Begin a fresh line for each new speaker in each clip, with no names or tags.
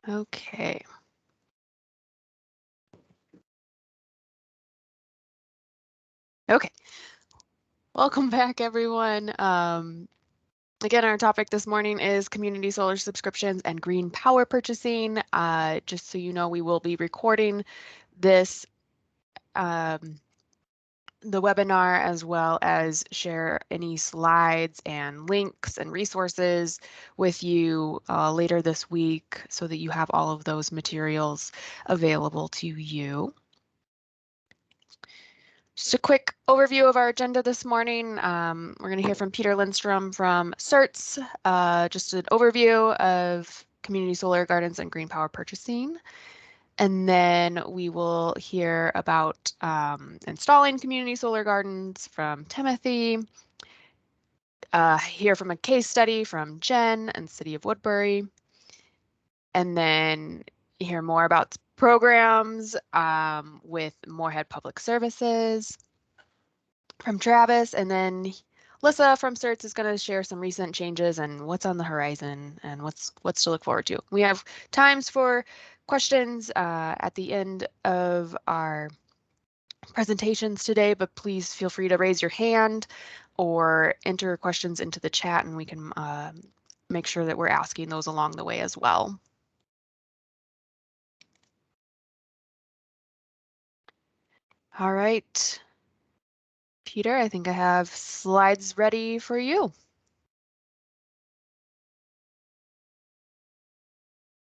Okay. Okay. Welcome back, everyone. Again, our topic this morning is community solar subscriptions and green power purchasing. Just so you know, we will be recording this, the webinar, as well as share any slides and links and resources with you later this week so that you have all of those materials available to you. Just a quick overview of our agenda this morning. We're going to hear from Peter Lindstrom from CERTs, just an overview of community solar gardens and green power purchasing. And then we will hear about installing community solar gardens from Timothy, hear from a case study from Jen and City of Woodbury, and then hear more about programs with Moorhead Public Services from Travis, and then Lissa from CERTs is going to share some recent changes and what's on the horizon and what's to look forward to. We have times for questions at the end of our presentations today, but please feel free to raise your hand or enter questions into the chat, and we can make sure that we're asking those along the way as well. All right. Peter, I think I have slides ready for you.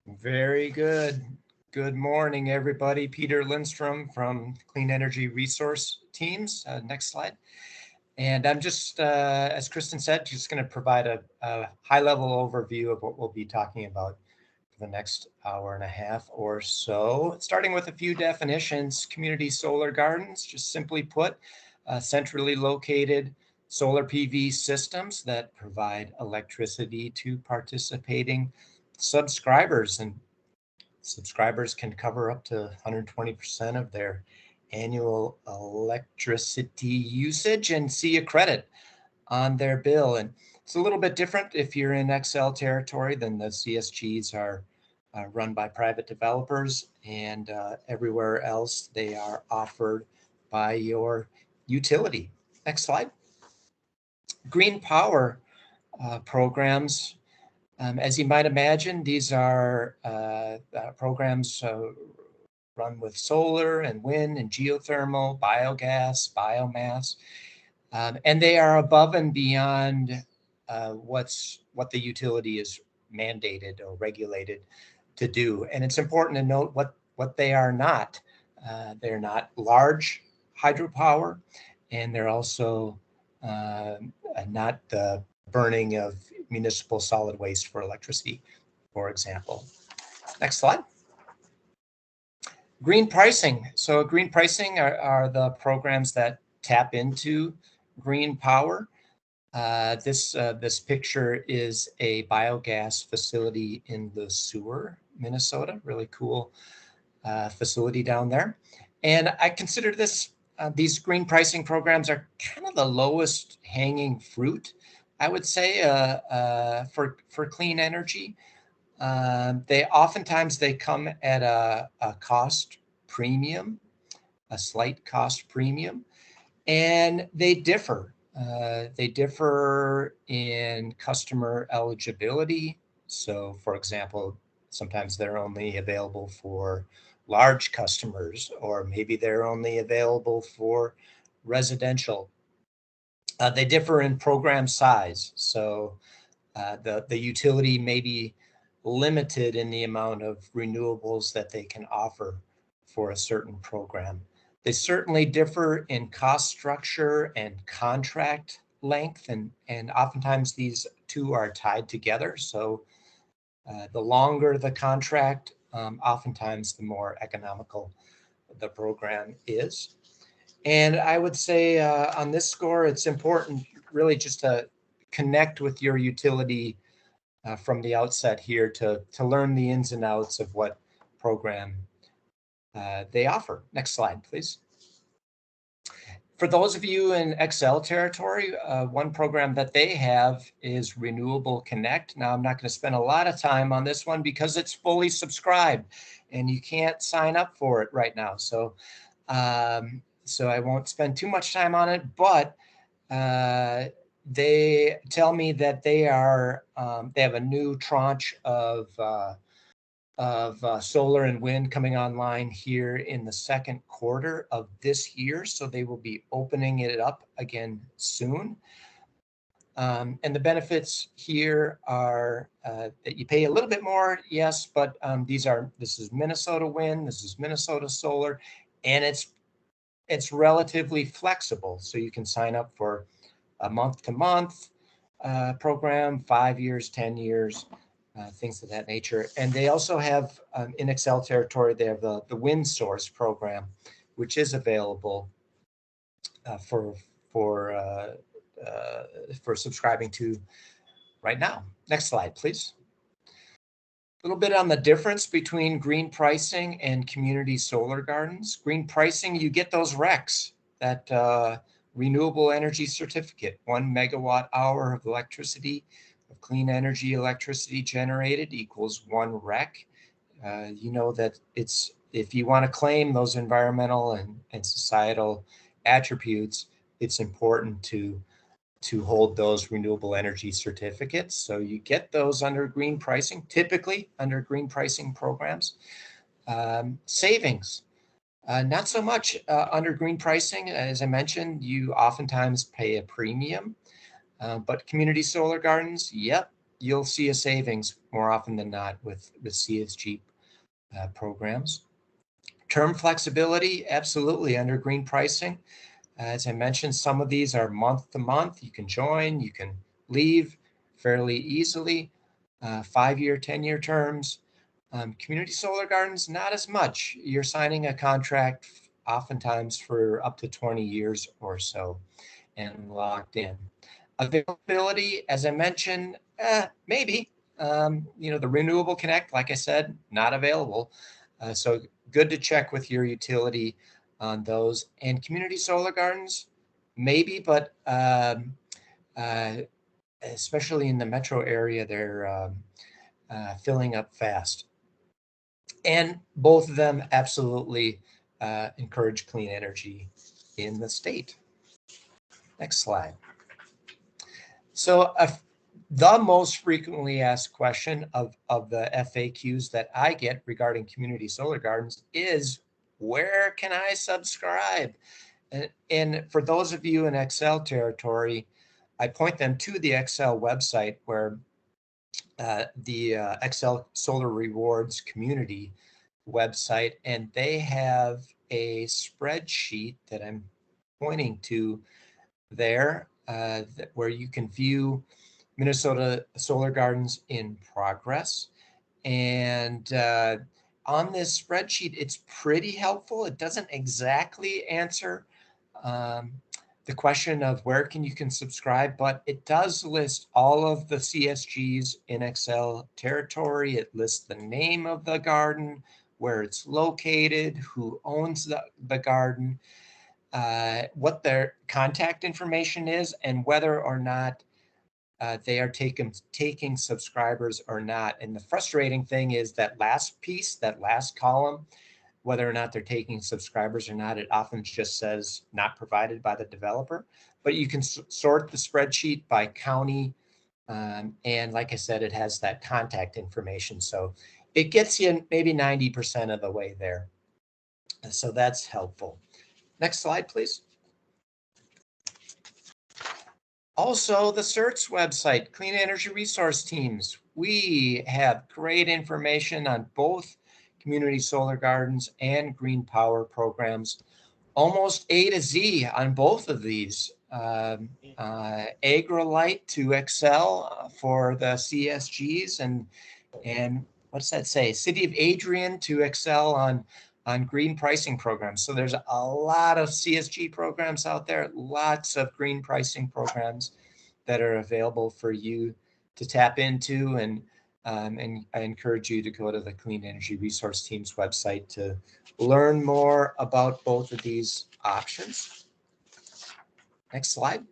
Very good. Good morning, everybody. Peter Lindstrom from Clean Energy Resource Teams. Next slide. And I'm just, as Kristen said, just going to provide a high-level overview of what we'll be talking about for the next hour and a half or so. Starting with a few definitions. Community solar gardens, just simply put, centrally located solar PV systems that provide electricity to participating subscribers, and subscribers can cover up to 120% of their annual electricity usage and see a credit on their bill. And it's a little bit different if you're in XL territory. Then the CSGs are run by private developers, and everywhere else they are offered by your utility. Next slide. Green power programs. As you might imagine, these are programs run with solar and wind and geothermal, biogas, biomass, and they are above and beyond what the utility is mandated or regulated to do. And it's important to note what they are not. They're not large hydropower, and they're also not the burning of municipal solid waste for electricity, for example. Next slide. Green pricing. So green pricing are the programs that tap into green power. This picture is a biogas facility in the Sewer, Minnesota. Really cool facility down there. And I consider these green pricing programs are kind of the lowest hanging fruit, I would say, for clean energy. They oftentimes come at a cost premium, a slight cost premium, and they differ. They differ in customer eligibility. So, for example, sometimes they're only available for large customers, or maybe they're only available for residential. They differ in program size. So the utility may be limited in the amount of renewables that they can offer for a certain program. They certainly differ in cost structure and contract length, and oftentimes these two are tied together. So the longer the contract, oftentimes the more economical the program is. And I would say on this score, it's important really just to connect with your utility from the outset here to learn the ins and outs of what program they offer. Next slide, please. For those of you in Excel territory, one program that they have is Renewable Connect. Now, I'm not going to spend a lot of time on this one because it's fully subscribed and you can't sign up for it right now. So I won't spend too much time on it, but they tell me that they have a new tranche of solar and wind coming online here in the second quarter of this year. So they will be opening it up again soon. And the benefits here are that you pay a little bit more, yes, but this is Minnesota wind, this is Minnesota solar, and it's relatively flexible. So you can sign up for a month-to-month program, 5 years, 10 years. Things of that nature. And they also have, in Excel territory, they have the Wind Source program, which is available for subscribing to right now. Next slide, please. A little bit on the difference between green pricing and community solar gardens. Green pricing, you get those RECs, that renewable energy certificate, 1 megawatt hour of electricity, of clean energy electricity generated equals 1 REC. You know that if you want to claim those environmental and societal attributes, it's important to hold those renewable energy certificates. So you get those under green pricing, typically under green pricing programs. Savings, not so much under green pricing. As I mentioned, you oftentimes pay a premium, but community solar gardens, yep, you'll see a savings more often than not with CSG programs. Term flexibility, absolutely under green pricing. As I mentioned, some of these are month to month. You can join, you can leave fairly easily. 5-year, 10-year terms. Community solar gardens, not as much. You're signing a contract oftentimes for up to 20 years or so and locked in. Availability, as I mentioned, maybe. The Renewable Connect, like I said, not available. So good to check with your utility on those. And community solar gardens, maybe, but especially in the metro area, they're filling up fast. And both of them absolutely encourage clean energy in the state. Next slide. So the most frequently asked question of the FAQs that I get regarding community solar gardens is, where can I subscribe? And for those of you in Excel territory, I point them to the Excel website where the Excel Solar Rewards community website, and they have a spreadsheet that I'm pointing to there where you can view Minnesota solar gardens in progress. And on this spreadsheet, it's pretty helpful. It doesn't exactly answer the question of where you can subscribe, but it does list all of the CSGs in Excel territory. It lists the name of the garden, where it's located, who owns the garden, what their contact information is, and whether or not they are taking subscribers or not. And the frustrating thing is that last piece, that last column, whether or not they're taking subscribers or not, it often just says not provided by the developer. But you can sort the spreadsheet by county. And like I said, it has that contact information. So it gets you maybe 90% of the way there. So that's helpful. Next slide, please. Also, the CERTs website, Clean Energy Resource Teams. We have great information on both community solar gardens and green power programs, almost A to Z on both of these. AgriLite to Excel for the CSGs, and what's that say? City of Adrian to Excel on green pricing programs. So there's a lot of CSG programs out there, lots of green pricing programs that are available for you to tap into. And I encourage you to go to the Clean Energy Resource Team's website to learn more about both of these options. Next slide.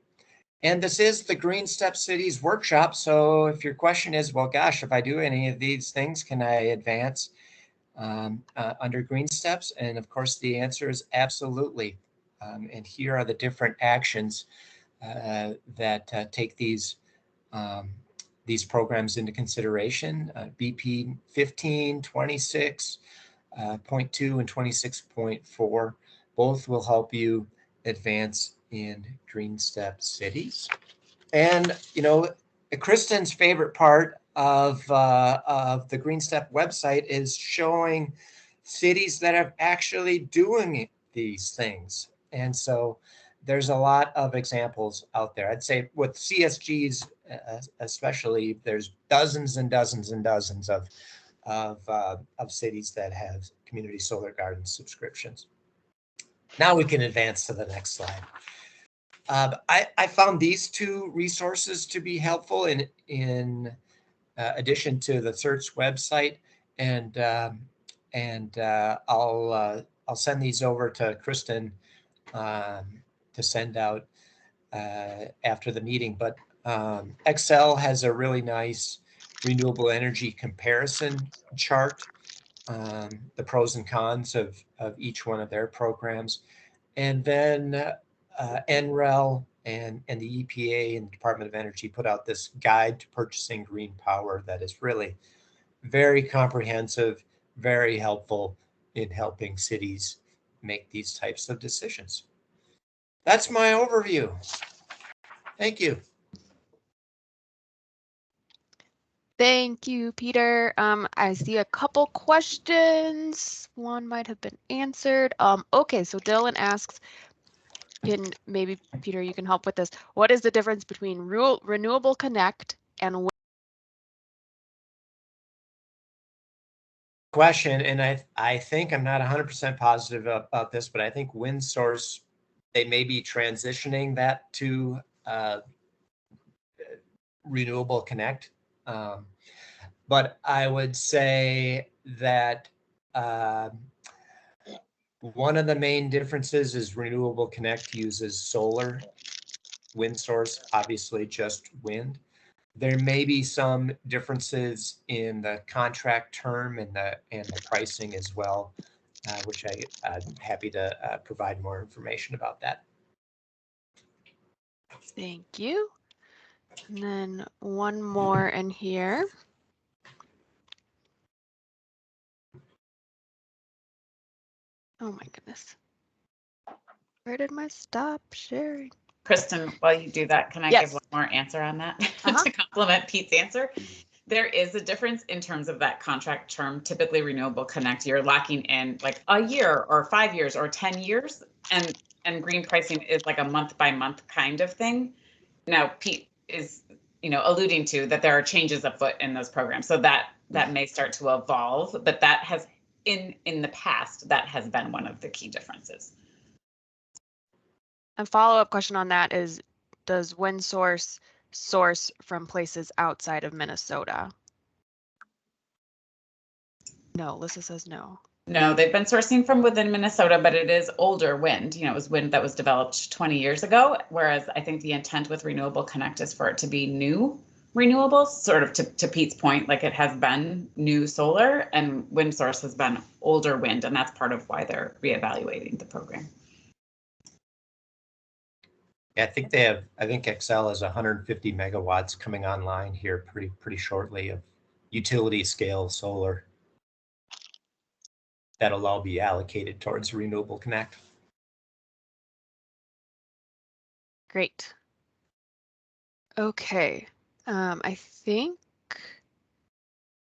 And this is the GreenStep Cities workshop. So if your question is, well, gosh, if I do any of these things, can I advance under GreenSteps? And of course, the answer is absolutely. And here are the different actions that take these programs into consideration. BP 15, 26, 0.2 and 26.4, both will help you advance in GreenStep cities. And, you know, Kristen's favorite part of the GreenStep website is showing cities that are actually doing these things. And so there's a lot of examples out there. I'd say with CSGs, especially, there's dozens and dozens and dozens of cities that have community solar garden subscriptions. Now we can advance to the next slide. I found these two resources to be helpful in addition to the CERTs website, and I'll send these over to Kristen to send out after the meeting. But Excel has a really nice renewable energy comparison chart, the pros and cons of each one of their programs. And then NREL and the EPA and the Department of Energy put out this guide to purchasing green power that is really very comprehensive, very helpful in helping cities make these types of decisions. That's my overview. Thank you.
Thank you, Peter. I see a couple questions. One might have been answered. Okay, so Dylan asks, maybe Peter, you can help with this. What is the difference between Renewable Connect and
question? And I think I'm not 100% positive about this, but I think WindSource, they may be transitioning that to Renewable Connect. But I would say that one of the main differences is Renewable Connect uses solar. WindSource, obviously just wind. There may be some differences in the contract term and the pricing as well, which I'm happy to provide more information about that.
Thank you. And then one more in here. Oh my goodness. Where did my stop sharing?
Kristen, while you do that, can I give one more answer on that to complement Pete's answer? There is a difference in terms of that contract term. Typically, Renewable Connect, you're locking in like a year or 5 years or 10 years, and green pricing is like a month by month kind of thing. Now, Pete is, alluding to that there are changes afoot in those programs, so that may start to evolve, but that has in the past that has been one of the key differences.
A follow-up question on that is, does WindSource source from places outside of Minnesota? No, Lissa says no.
No, they've been sourcing from within Minnesota, but it is older wind. It was wind that was developed 20 years ago, whereas I think the intent with Renewable Connect is for it to be new renewables, sort of to Pete's point, like it has been new solar, and WindSource has been older wind, and that's part of why they're reevaluating the program.
Yeah, I think Excel has 150 megawatts coming online here pretty shortly of utility scale solar. That'll all be allocated towards Renewable Connect.
Great. Okay, I think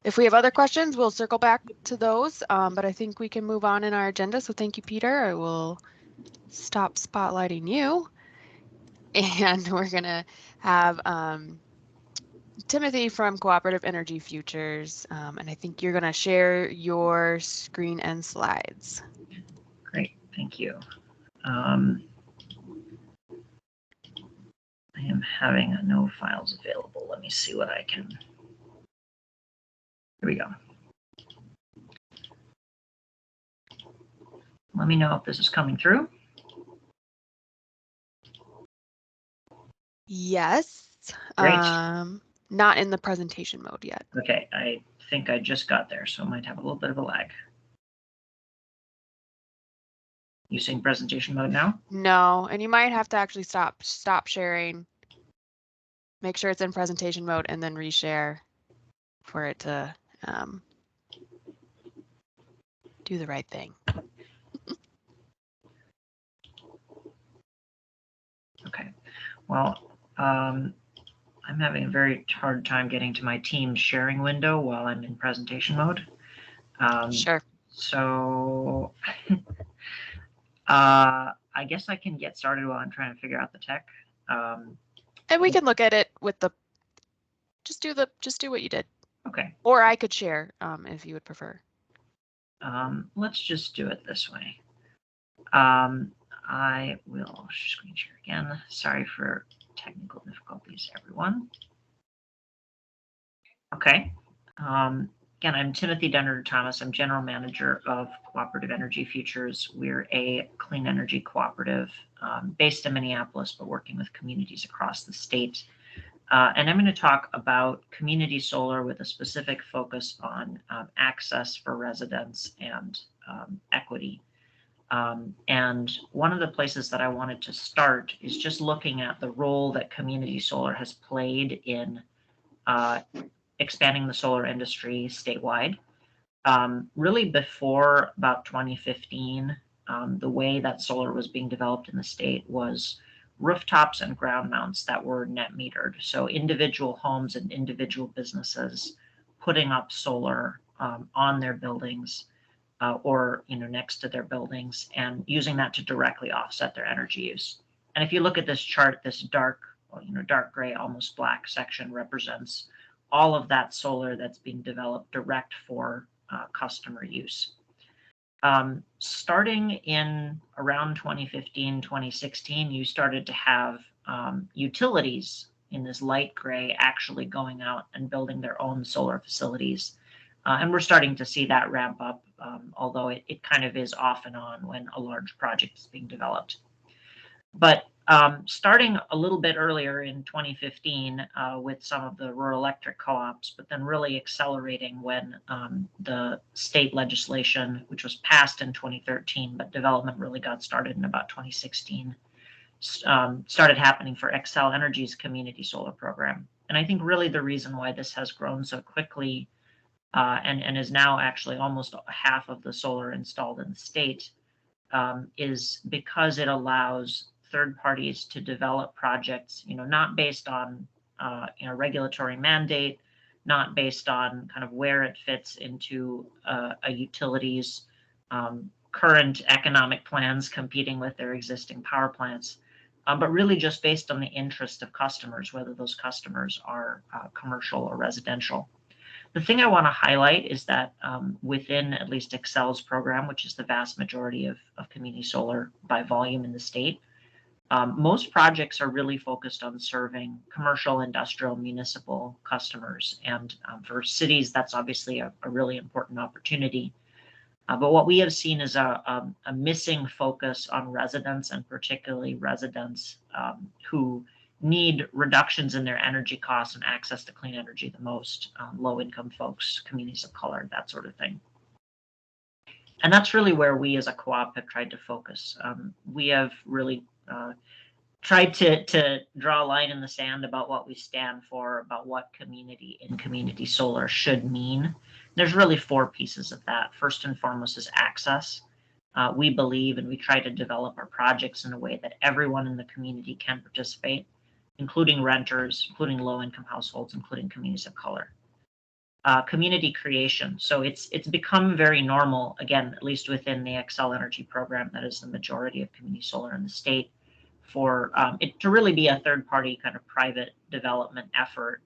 if we have other questions, we'll circle back to those, but I think we can move on in our agenda. So thank you, Peter. I will stop spotlighting you. And we're gonna have Timothy from Cooperative Energy Futures, and I think you're gonna share your screen and slides.
Great, thank you. I am having no files available. Let me see what I can. Here we go. Let me know if this is coming through.
Yes.
Great.
Not in the presentation mode yet.
Okay, I think I just got there, so I might have a little bit of a lag. You seeing presentation mode now?
No, and you might have to actually stop sharing. Make sure it's in presentation mode and then reshare for it to do the right thing.
Okay, well, I'm having a very hard time getting to my team sharing window while I'm in presentation mode.
Sure.
So I guess I can get started while I'm trying to figure out the tech.
And we can look at it with the, just do what you did.
Okay.
Or I could share if you would prefer.
Let's just do it this way. I will screen share again. Sorry for technical difficulties, everyone. Okay. Again, I'm Timothy Denherder-Thomas. I'm General Manager of Cooperative Energy Futures. We're a clean energy cooperative based in Minneapolis, but working with communities across the state. And I'm going to talk about community solar with a specific focus on access for residents and equity. And one of the places that I wanted to start is just looking at the role that community solar has played in expanding the solar industry statewide. Really before about 2015, the way that solar was being developed in the state was rooftops and ground mounts that were net metered. So individual homes and individual businesses putting up solar on their buildings or next to their buildings and using that to directly offset their energy use. And if you look at this chart, this dark gray, almost black section represents all of that solar that's being developed direct for customer use. Starting in around 2015, 2016, you started to have utilities in this light gray actually going out and building their own solar facilities. And we're starting to see that ramp up, although it kind of is off and on when a large project is being developed. But starting a little bit earlier in 2015 with some of the rural electric co-ops, but then really accelerating when the state legislation, which was passed in 2013, but development really got started in about 2016, started happening for Xcel Energy's community solar program. And I think really the reason why this has grown so quickly and is now actually almost half of the solar installed in the state is because it allows third parties to develop projects, not based on regulatory mandate, not based on kind of where it fits into a utility's current economic plans competing with their existing power plants, but really just based on the interest of customers, whether those customers are commercial or residential. The thing I want to highlight is that within at least Xcel's program, which is the vast majority of community solar by volume in the state, most projects are really focused on serving commercial, industrial, municipal customers. And for cities, that's obviously a really important opportunity. But what we have seen is a missing focus on residents, and particularly residents who need reductions in their energy costs and access to clean energy the most, low-income folks, communities of color, that sort of thing. And that's really where we as a co-op have tried to focus. We have really tried to draw a line in the sand about what we stand for, about what community and community solar should mean. There's really four pieces of that. First and foremost is access. We believe and we try to develop our projects in a way that everyone in the community can participate, including renters, including low-income households, including communities of color. Community creation. So it's become very normal, again, at least within the Xcel Energy program, that is the majority of community solar in the state, for it to really be a third-party kind of private development effort.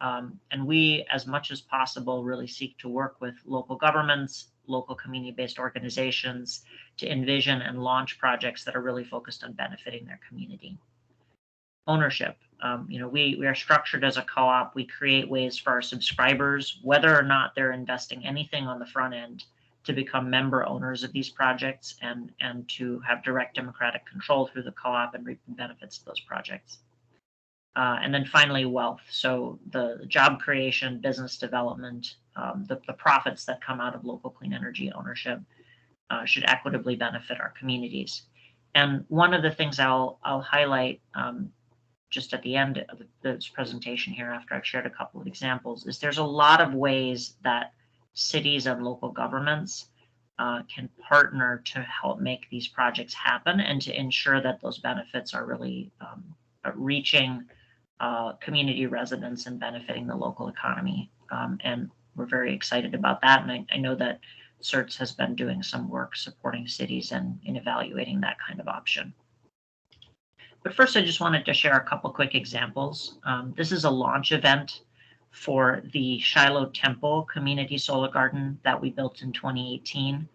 And we, as much as possible, really seek to work with local governments, local community-based organizations to envision and launch projects that are really focused on benefiting their community. Ownership. We are structured as a co-op. We create ways for our subscribers, whether or not they're investing anything on the front end, to become member owners of these projects and to have direct democratic control through the co-op and reap the benefits of those projects. And then finally, wealth. So the job creation, business development, the profits that come out of local clean energy ownership should equitably benefit our communities. And one of the things I'll highlight just at the end of this presentation here, after I've shared a couple of examples, is there's a lot of ways that cities and local governments can partner to help make these projects happen and to ensure that those benefits are really reaching community residents and benefiting the local economy. And we're very excited about that. And I know that CERTs has been doing some work supporting cities and in evaluating that kind of option. But first, I just wanted to share a couple quick examples. This is a launch event for the Shiloh Temple Community Solar Garden that we built in 2018.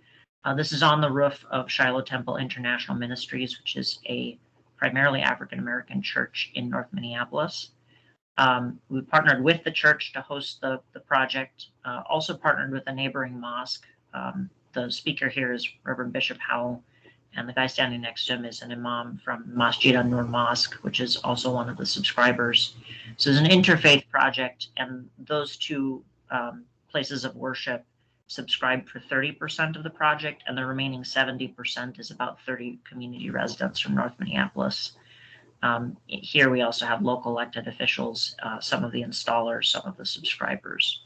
This is on the roof of Shiloh Temple International Ministries, which is a primarily African-American church in North Minneapolis. We partnered with the church to host the project, also partnered with a neighboring mosque. The speaker here is Reverend Bishop Howell, and the guy standing next to him is an imam from Masjid An-Nur Mosque, which is also one of the subscribers. So it's an interfaith project, and those two places of worship subscribed for 30% of the project, and the remaining 70% is about 30 community residents from North Minneapolis. Here we also have local elected officials, some of the installers, some of the subscribers.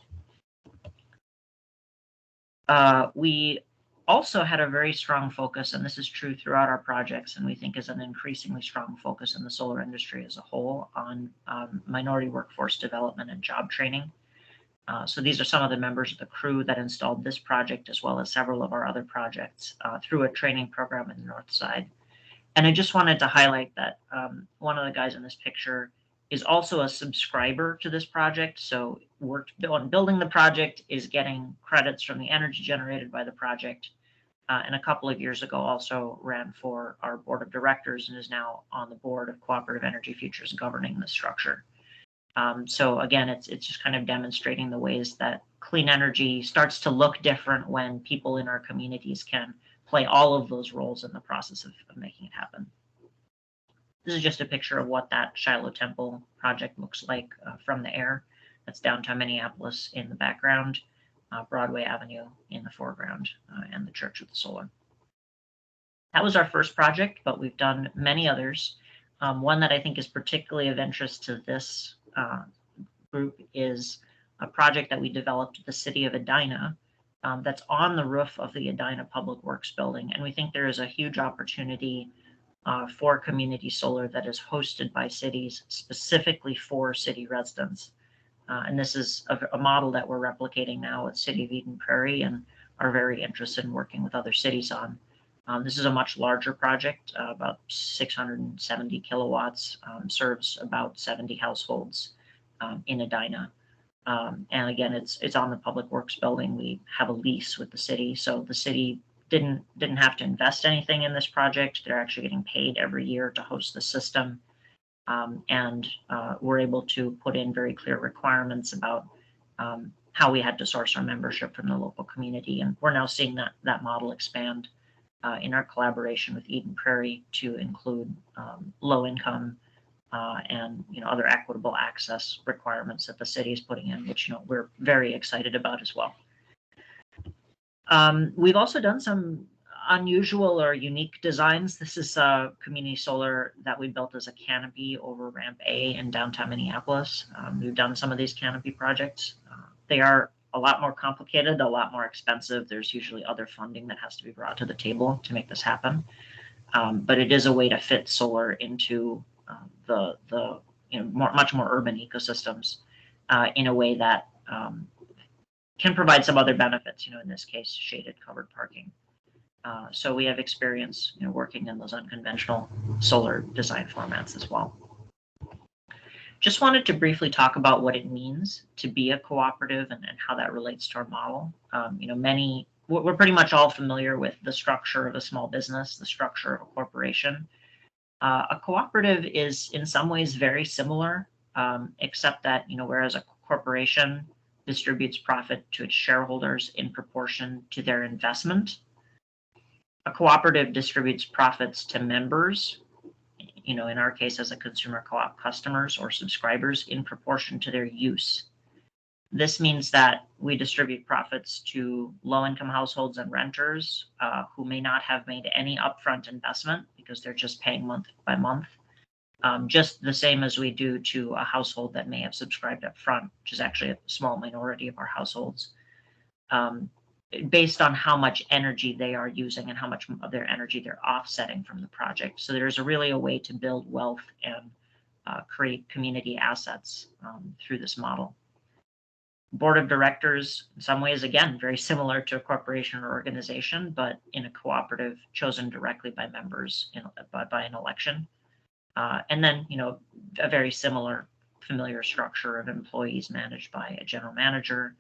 We also had a very strong focus, and this is true throughout our projects, and we think is an increasingly strong focus in the solar industry as a whole, on minority workforce development and job training. So these are some of the members of the crew that installed this project, as well as several of our other projects, through a training program in the North Side. And I just wanted to highlight that one of the guys in this picture is also a subscriber to this project. So worked on building the project, is getting credits from the energy generated by the project. And a couple of years ago also ran for our board of directors and is now on the board of Cooperative Energy Futures governing the structure. So again, it's just kind of demonstrating the ways that clean energy starts to look different when people in our communities can play all of those roles in the process of making it happen. This is just a picture of what that Shiloh Temple project looks like from the air. That's downtown Minneapolis in the background, Broadway Avenue in the foreground, and the Church of the Solar. That was our first project, but we've done many others. One that I think is particularly of interest to this group is a project that we developed at the city of Edina that's on the roof of the Edina Public Works building. And we think there is a huge opportunity for community solar that is hosted by cities specifically for city residents. And this is a model that we're replicating now at City of Eden Prairie and are very interested in working with other cities on. This is a much larger project, about 670 kilowatts, serves about 70 households in Edina. And again, it's on the Public Works building. We have a lease with the city, so the city didn't have to invest anything in this project. They're actually getting paid every year to host the system. And we're able to put in very clear requirements about how we had to source our membership from the local community. And we're now seeing that model expand in our collaboration with Eden Prairie to include low income and other equitable access requirements that the city is putting in, which we're very excited about as well. We've also done some unusual or unique designs. This is community solar that we built as a canopy over Ramp A in downtown Minneapolis. We've done some of these canopy projects. They are a lot more complicated, a lot more expensive. There's usually other funding that has to be brought to the table to make this happen. But it is a way to fit solar into the much more urban ecosystems in a way that can provide some other benefits, in this case, shaded covered parking. So we have experience working in those unconventional solar design formats as well. Just wanted to briefly talk about what it means to be a cooperative and how that relates to our model. We're pretty much all familiar with the structure of a small business, the structure of a corporation. A cooperative is in some ways very similar, except that, whereas a corporation distributes profit to its shareholders in proportion to their investment, a cooperative distributes profits to members in our case as a consumer co-op, customers or subscribers in proportion to their use. This means that we distribute profits to low-income households and renters who may not have made any upfront investment because they're just paying month by month, just the same as we do to a household that may have subscribed up front, which is actually a small minority of our households, based on how much energy they are using and how much of their energy they're offsetting from the project. So there's really a way to build wealth and create community assets through this model. Board of directors, in some ways, again, very similar to a corporation or organization, but in a cooperative chosen directly by members by an election. And then, a very similar familiar structure of employees managed by a general manager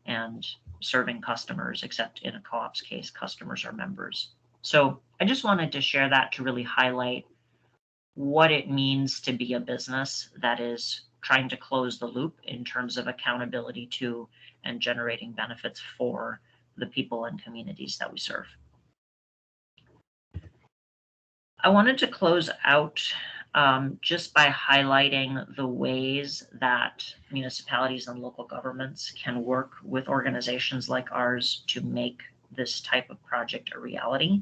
and serving customers, except in a co-op's case, customers are members. So I just wanted to share that to really highlight what it means to be a business that is trying to close the loop in terms of accountability to and generating benefits for the people and communities that we serve. I wanted to close out just by highlighting the ways that municipalities and local governments can work with organizations like ours to make this type of project a reality.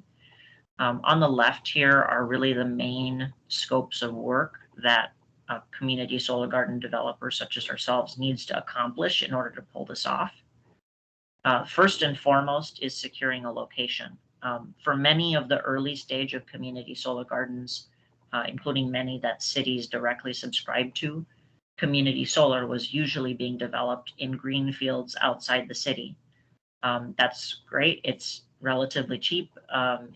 On the left here are really the main scopes of work that a community solar garden developer such as ourselves needs to accomplish in order to pull this off. First and foremost is securing a location. For many of the early stage of community solar gardens, including many that cities directly subscribe to, community solar was usually being developed in green fields outside the city. That's great. It's relatively cheap.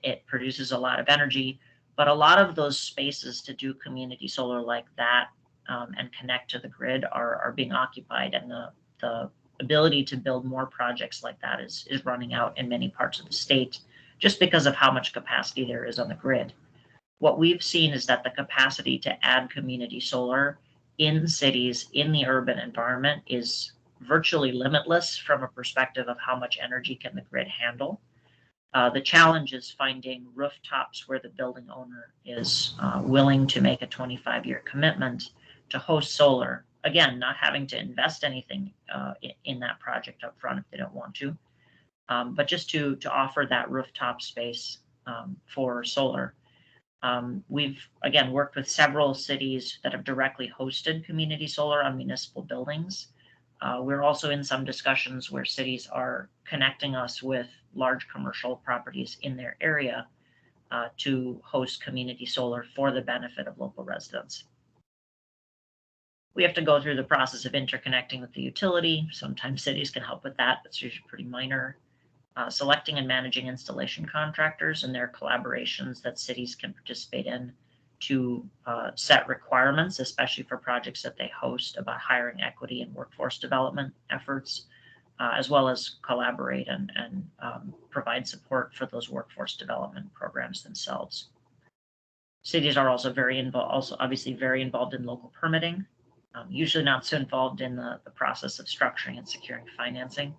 It produces a lot of energy, but a lot of those spaces to do community solar like that and connect to the grid are being occupied, and the ability to build more projects like that is running out in many parts of the state just because of how much capacity there is on the grid. What we've seen is that the capacity to add community solar in cities, in the urban environment, is virtually limitless from a perspective of how much energy can the grid handle. The challenge is finding rooftops where the building owner is willing to make a 25-year commitment to host solar. Again, not having to invest anything in that project up front if they don't want to, but just to offer that rooftop space for solar. We've, again, worked with several cities that have directly hosted community solar on municipal buildings. We're also in some discussions where cities are connecting us with large commercial properties in their area to host community solar for the benefit of local residents. We have to go through the process of interconnecting with the utility. Sometimes cities can help with that, but it's usually pretty minor. Selecting and managing installation contractors and their collaborations that cities can participate in to set requirements, especially for projects that they host, about hiring equity and workforce development efforts, as well as collaborate and provide support for those workforce development programs themselves. Cities are also obviously very involved in local permitting, usually not so involved in the process of structuring and securing financing.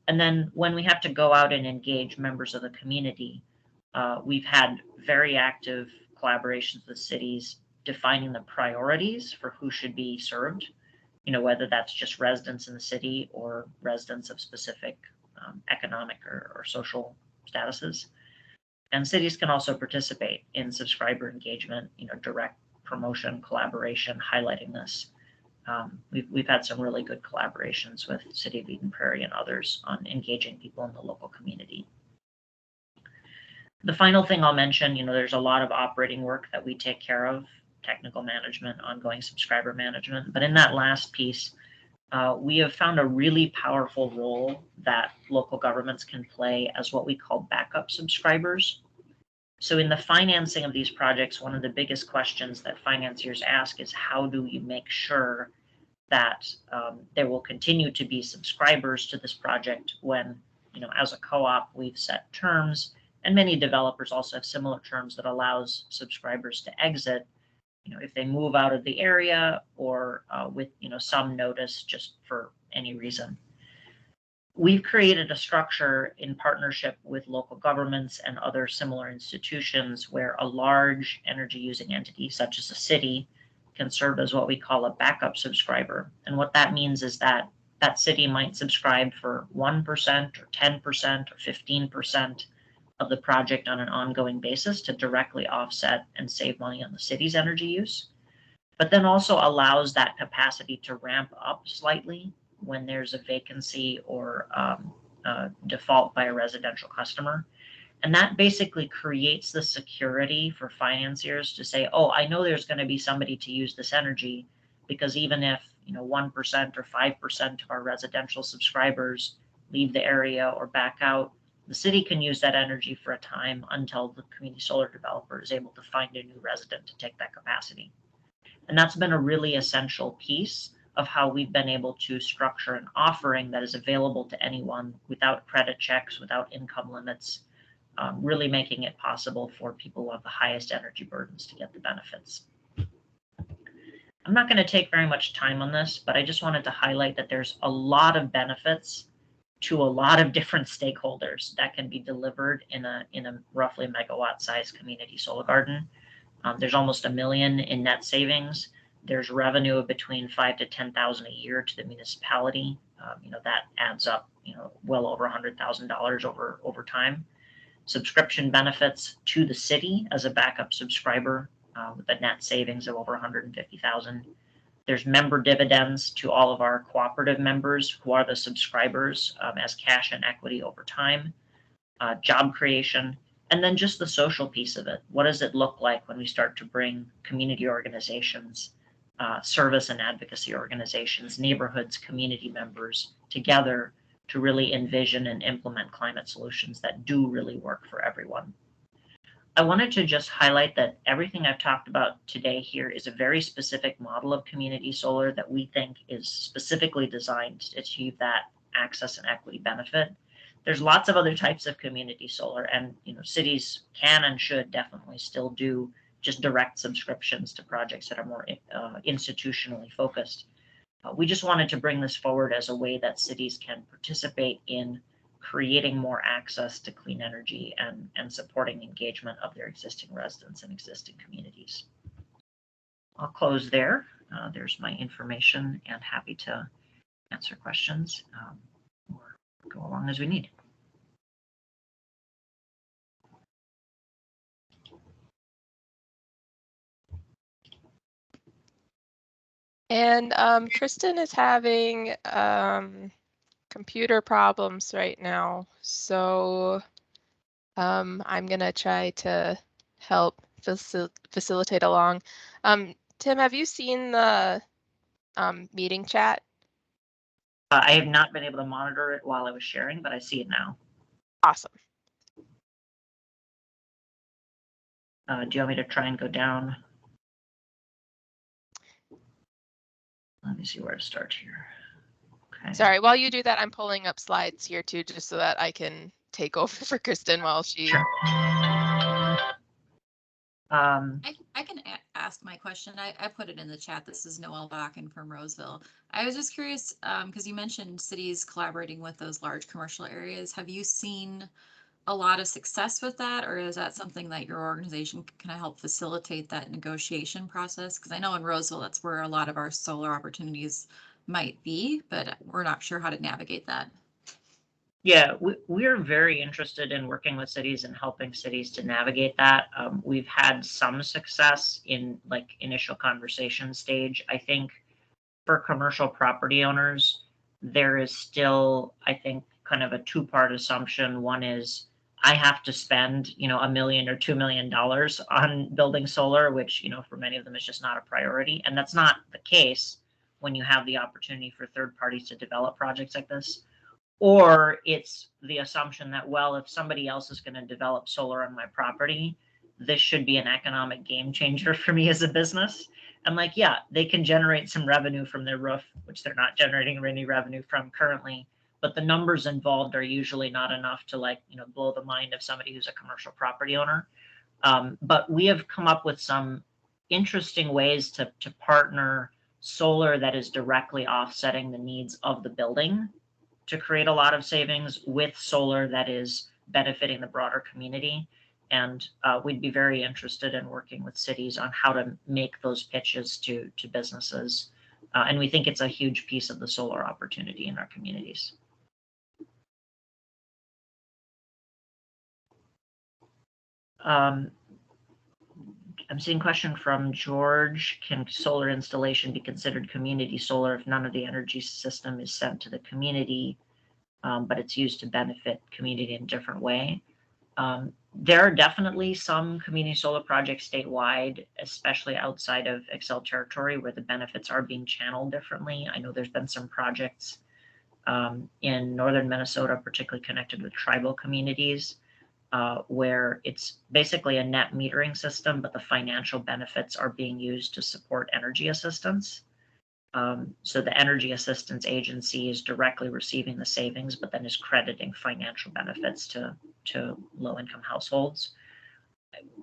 And then when we have to go out and engage members of the community, we've had very active collaborations with cities defining the priorities for who should be served, whether that's just residents in the city or residents of specific economic or social statuses. And cities can also participate in subscriber engagement, direct promotion, collaboration, highlighting this. We've had some really good collaborations with City of Eden Prairie and others on engaging people in the local community. The final thing I'll mention, there's a lot of operating work that we take care of, technical management, ongoing subscriber management. But in that last piece, we have found a really powerful role that local governments can play as what we call backup subscribers. So in the financing of these projects, one of the biggest questions that financiers ask is, how do you make sure that there will continue to be subscribers to this project when, as a co-op, we've set terms, and many developers also have similar terms that allows subscribers to exit, if they move out of the area or with, some notice just for any reason. We've created a structure in partnership with local governments and other similar institutions where a large energy using entity, such as a city, can serve as what we call a backup subscriber. And what that means is that that city might subscribe for 1% or 10% or 15% of the project on an ongoing basis to directly offset and save money on the city's energy use, but then also allows that capacity to ramp up slightly when there's a vacancy or default by a residential customer. And that basically creates the security for financiers to say, oh, I know there's going to be somebody to use this energy, because even if 1% or 5% of our residential subscribers leave the area or back out, the city can use that energy for a time until the community solar developer is able to find a new resident to take that capacity. And that's been a really essential piece of how we've been able to structure an offering that is available to anyone without credit checks, without income limits, really making it possible for people who have the highest energy burdens to get the benefits. I'm not going to take very much time on this, but I just wanted to highlight that there's a lot of benefits to a lot of different stakeholders that can be delivered in a roughly megawatt size community solar garden. There's almost $1 million in net savings. There's revenue of between $5,000 to $10,000 a year to the municipality. That adds up, well over $100,000 over time. Subscription benefits to the city as a backup subscriber with a net savings of over $150,000. There's member dividends to all of our cooperative members who are the subscribers as cash and equity over time, job creation, and then just the social piece of it. What does it look like when we start to bring community organizations, service and advocacy organizations, neighborhoods, community members together to really envision and implement climate solutions that do really work for everyone? I wanted to just highlight that everything I've talked about today here is a very specific model of community solar that we think is specifically designed to achieve that access and equity benefit. There's lots of other types of community solar, and cities can and should definitely still do just direct subscriptions to projects that are more institutionally focused. We just wanted to bring this forward as a way that cities can participate in creating more access to clean energy and supporting engagement of their existing residents and existing communities. I'll close there. There's my information, and happy to answer questions or go along as we need.
And Kristen is having computer problems right now, so I'm gonna try to help facilitate along. Tim, have you seen the meeting chat?
I have not been able to monitor it while I was sharing, but I see it now.
Awesome.
Do you want me to try and go down? Let me see where to start here. Okay.
Sorry, while you do that, I'm pulling up slides here too, just so that I can take over for Kristen while she.
Sure.
I can ask my question. I put it in the chat. This is Noelle Bakken from Roseville. I was just curious because you mentioned cities collaborating with those large commercial areas. Have you seen a lot of success with that, or is that something that your organization can kind of help facilitate that negotiation process? Because I know in Roseville, that's where a lot of our solar opportunities might be, but we're not sure how to navigate that.
Yeah, we're very interested in working with cities and helping cities to navigate that. We've had some success in like initial conversation stage. I think for commercial property owners, there is still, I think, kind of a two-part assumption. One is I have to spend, $1 million or $2 million on building solar, which, for many of them is just not a priority. And that's not the case when you have the opportunity for third parties to develop projects like this. Or it's the assumption that, well, if somebody else is going to develop solar on my property, this should be an economic game changer for me as a business. And like, yeah, they can generate some revenue from their roof, which they're not generating any revenue from currently. But the numbers involved are usually not enough to blow the mind of somebody who's a commercial property owner. But we have come up with some interesting ways to partner solar that is directly offsetting the needs of the building to create a lot of savings with solar that is benefiting the broader community. And we'd be very interested in working with cities on how to make those pitches to businesses. And we think it's a huge piece of the solar opportunity in our communities. I'm seeing a question from George. Can solar installation be considered community solar if none of the energy system is sent to the community, but it's used to benefit community in a different way? There are definitely some community solar projects statewide, especially outside of Excel territory, where the benefits are being channeled differently. I know there's been some projects in northern Minnesota, particularly connected with tribal communities, where it's basically a net metering system, but the financial benefits are being used to support energy assistance. So the energy assistance agency is directly receiving the savings, but then is crediting financial benefits to low-income households.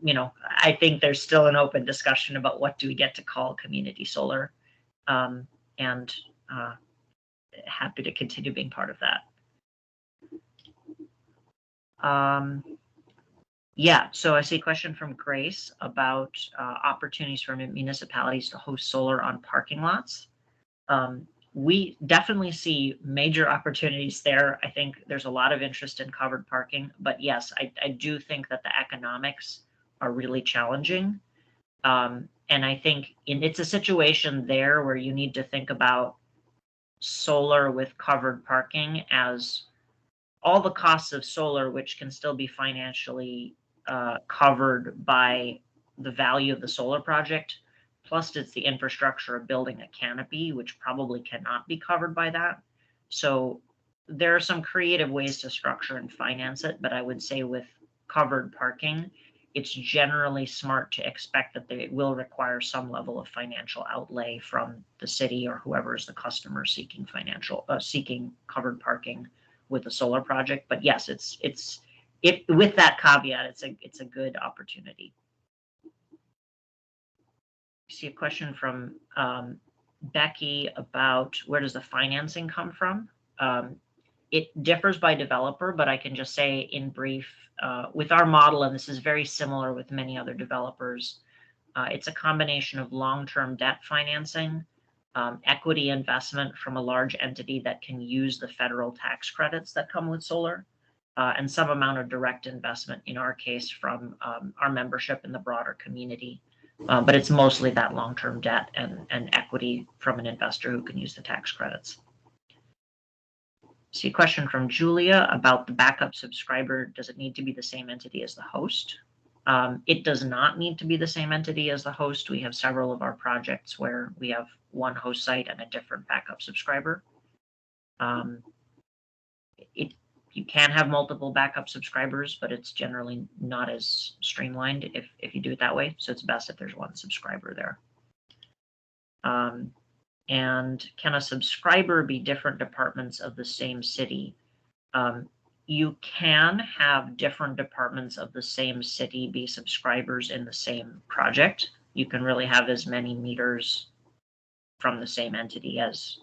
You know, I think there's still an open discussion about what do we get to call community solar, and happy to continue being part of that. Yeah, so I see a question from Grace about opportunities for municipalities to host solar on parking lots. We definitely see major opportunities there. I think there's a lot of interest in covered parking, but yes, I do think that the economics are really challenging. And I think it's a situation there where you need to think about solar with covered parking as all the costs of solar, which can still be financially covered by the value of the solar project, plus it's the infrastructure of building a canopy, which probably cannot be covered by that. So there are some creative ways to structure and finance it, but I would say with covered parking, it's generally smart to expect that they will require some level of financial outlay from the city or whoever is the customer seeking seeking covered parking with a solar project. But yes, with that caveat, it's a good opportunity. I see a question from Becky about where does the financing come from? It differs by developer, but I can just say in brief, with our model, and this is very similar with many other developers, it's a combination of long-term debt financing, equity investment from a large entity that can use the federal tax credits that come with solar, and some amount of direct investment, in our case, from our membership in the broader community. But it's mostly that long-term debt and equity from an investor who can use the tax credits. See a question from Julia about the backup subscriber. Does it need to be the same entity as the host? It does not need to be the same entity as the host. We have several of our projects where we have one host site and a different backup subscriber. You can have multiple backup subscribers, but it's generally not as streamlined if you do it that way. So it's best if there's one subscriber there. And can a subscriber be different departments of the same city? You can have different departments of the same city be subscribers in the same project. You can really have as many meters from the same entity as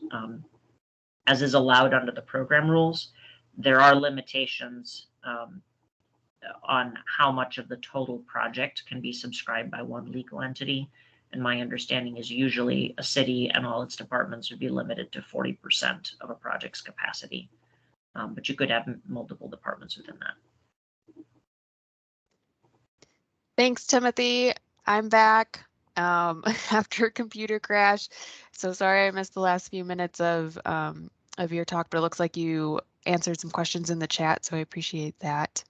is allowed under the program rules. There are limitations on how much of the total project can be subscribed by one legal entity. And my understanding is usually a city and all its departments would be limited to 40% of a project's capacity. But you could have multiple departments within that.
Thanks, Timothy. I'm back after a computer crash. So sorry I missed the last few minutes of your talk, but it looks like you answered some questions in the chat, so I appreciate that.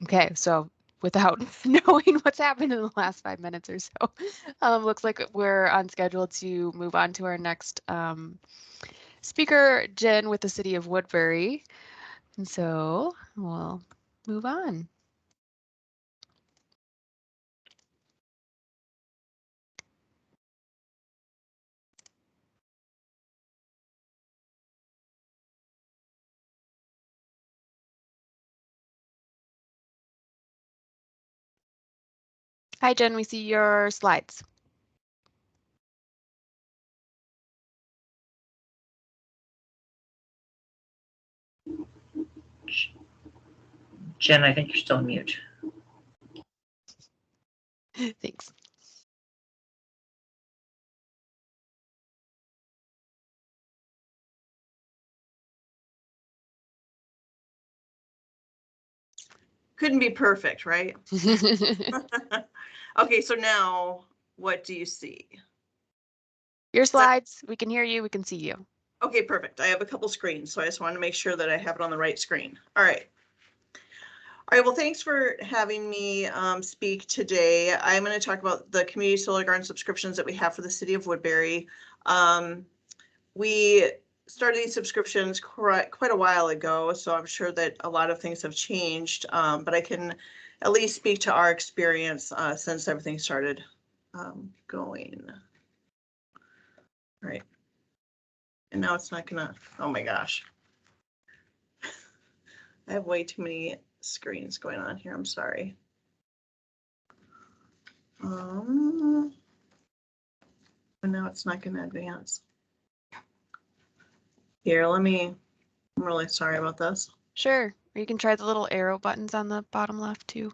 Okay, so without knowing what's happened in the last 5 minutes or so, looks like we're on schedule to move on to our next speaker, Jen with the City of Woodbury. And so we'll move on. Hi, Jen, we see your slides.
Jen, I think you're still on mute.
Thanks.
Couldn't be perfect, right? Okay, so now what do you see?
Your slides, we can hear you, we can see you.
Okay, perfect. I have a couple screens, so I just want to make sure that I have it on the right screen. All right. All right, well, thanks for having me speak today. I'm going to talk about the community solar garden subscriptions that we have for the city of Woodbury. We started these subscriptions quite a while ago, so I'm sure that a lot of things have changed, but I can at least speak to our experience since everything started going. All right. And now it's not gonna, oh my gosh. I have way too many screens going on here, I'm sorry. And now it's not gonna advance. Here, I'm really sorry about this.
Sure, or you can try the little arrow buttons on the bottom left too.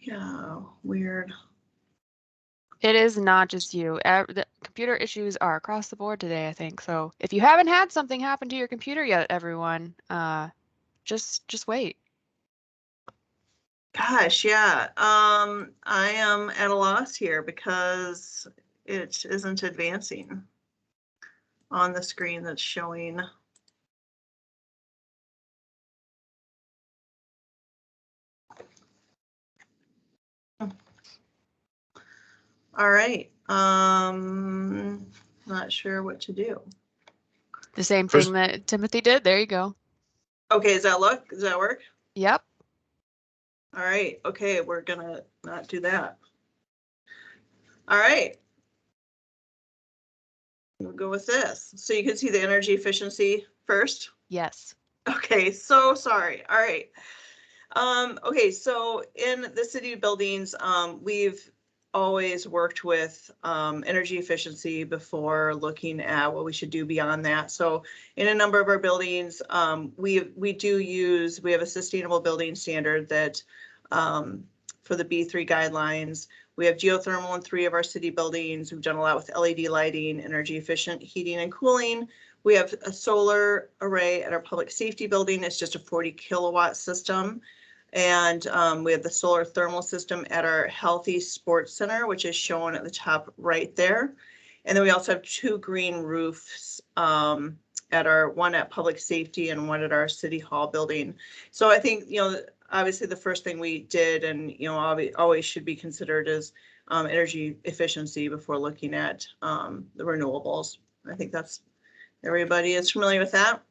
Yeah, weird.
It is not just you. The computer issues are across the board today, I think. So if you haven't had something happen to your computer yet, everyone, just wait.
Gosh, yeah. I am at a loss here because it isn't advancing on the screen that's showing. All right. Not sure what to do.
The same thing that Timothy did. There you go.
Okay, does that look? Does that work?
Yep.
All right. Okay, we're gonna not do that. All right. We'll go with this. So you can see the energy efficiency first.
Yes.
Okay, so sorry. All right. Okay, so in the city buildings, we've always worked with energy efficiency before looking at what we should do beyond that. So in a number of our buildings, we have a sustainable building standard that for the B3 guidelines. We have geothermal in 3 of our city buildings. We've done a lot with LED lighting, energy efficient heating and cooling. We have a solar array at our public safety building. It's just a 40 kilowatt system. And we have the solar thermal system at our Healthy Sports Center, which is shown at the top right there. And then we also have 2 green roofs at our one at public safety and one at our city hall building. So I think, obviously the first thing we did, and always should be considered, is energy efficiency before looking at the renewables. I think that's, everybody is familiar with that.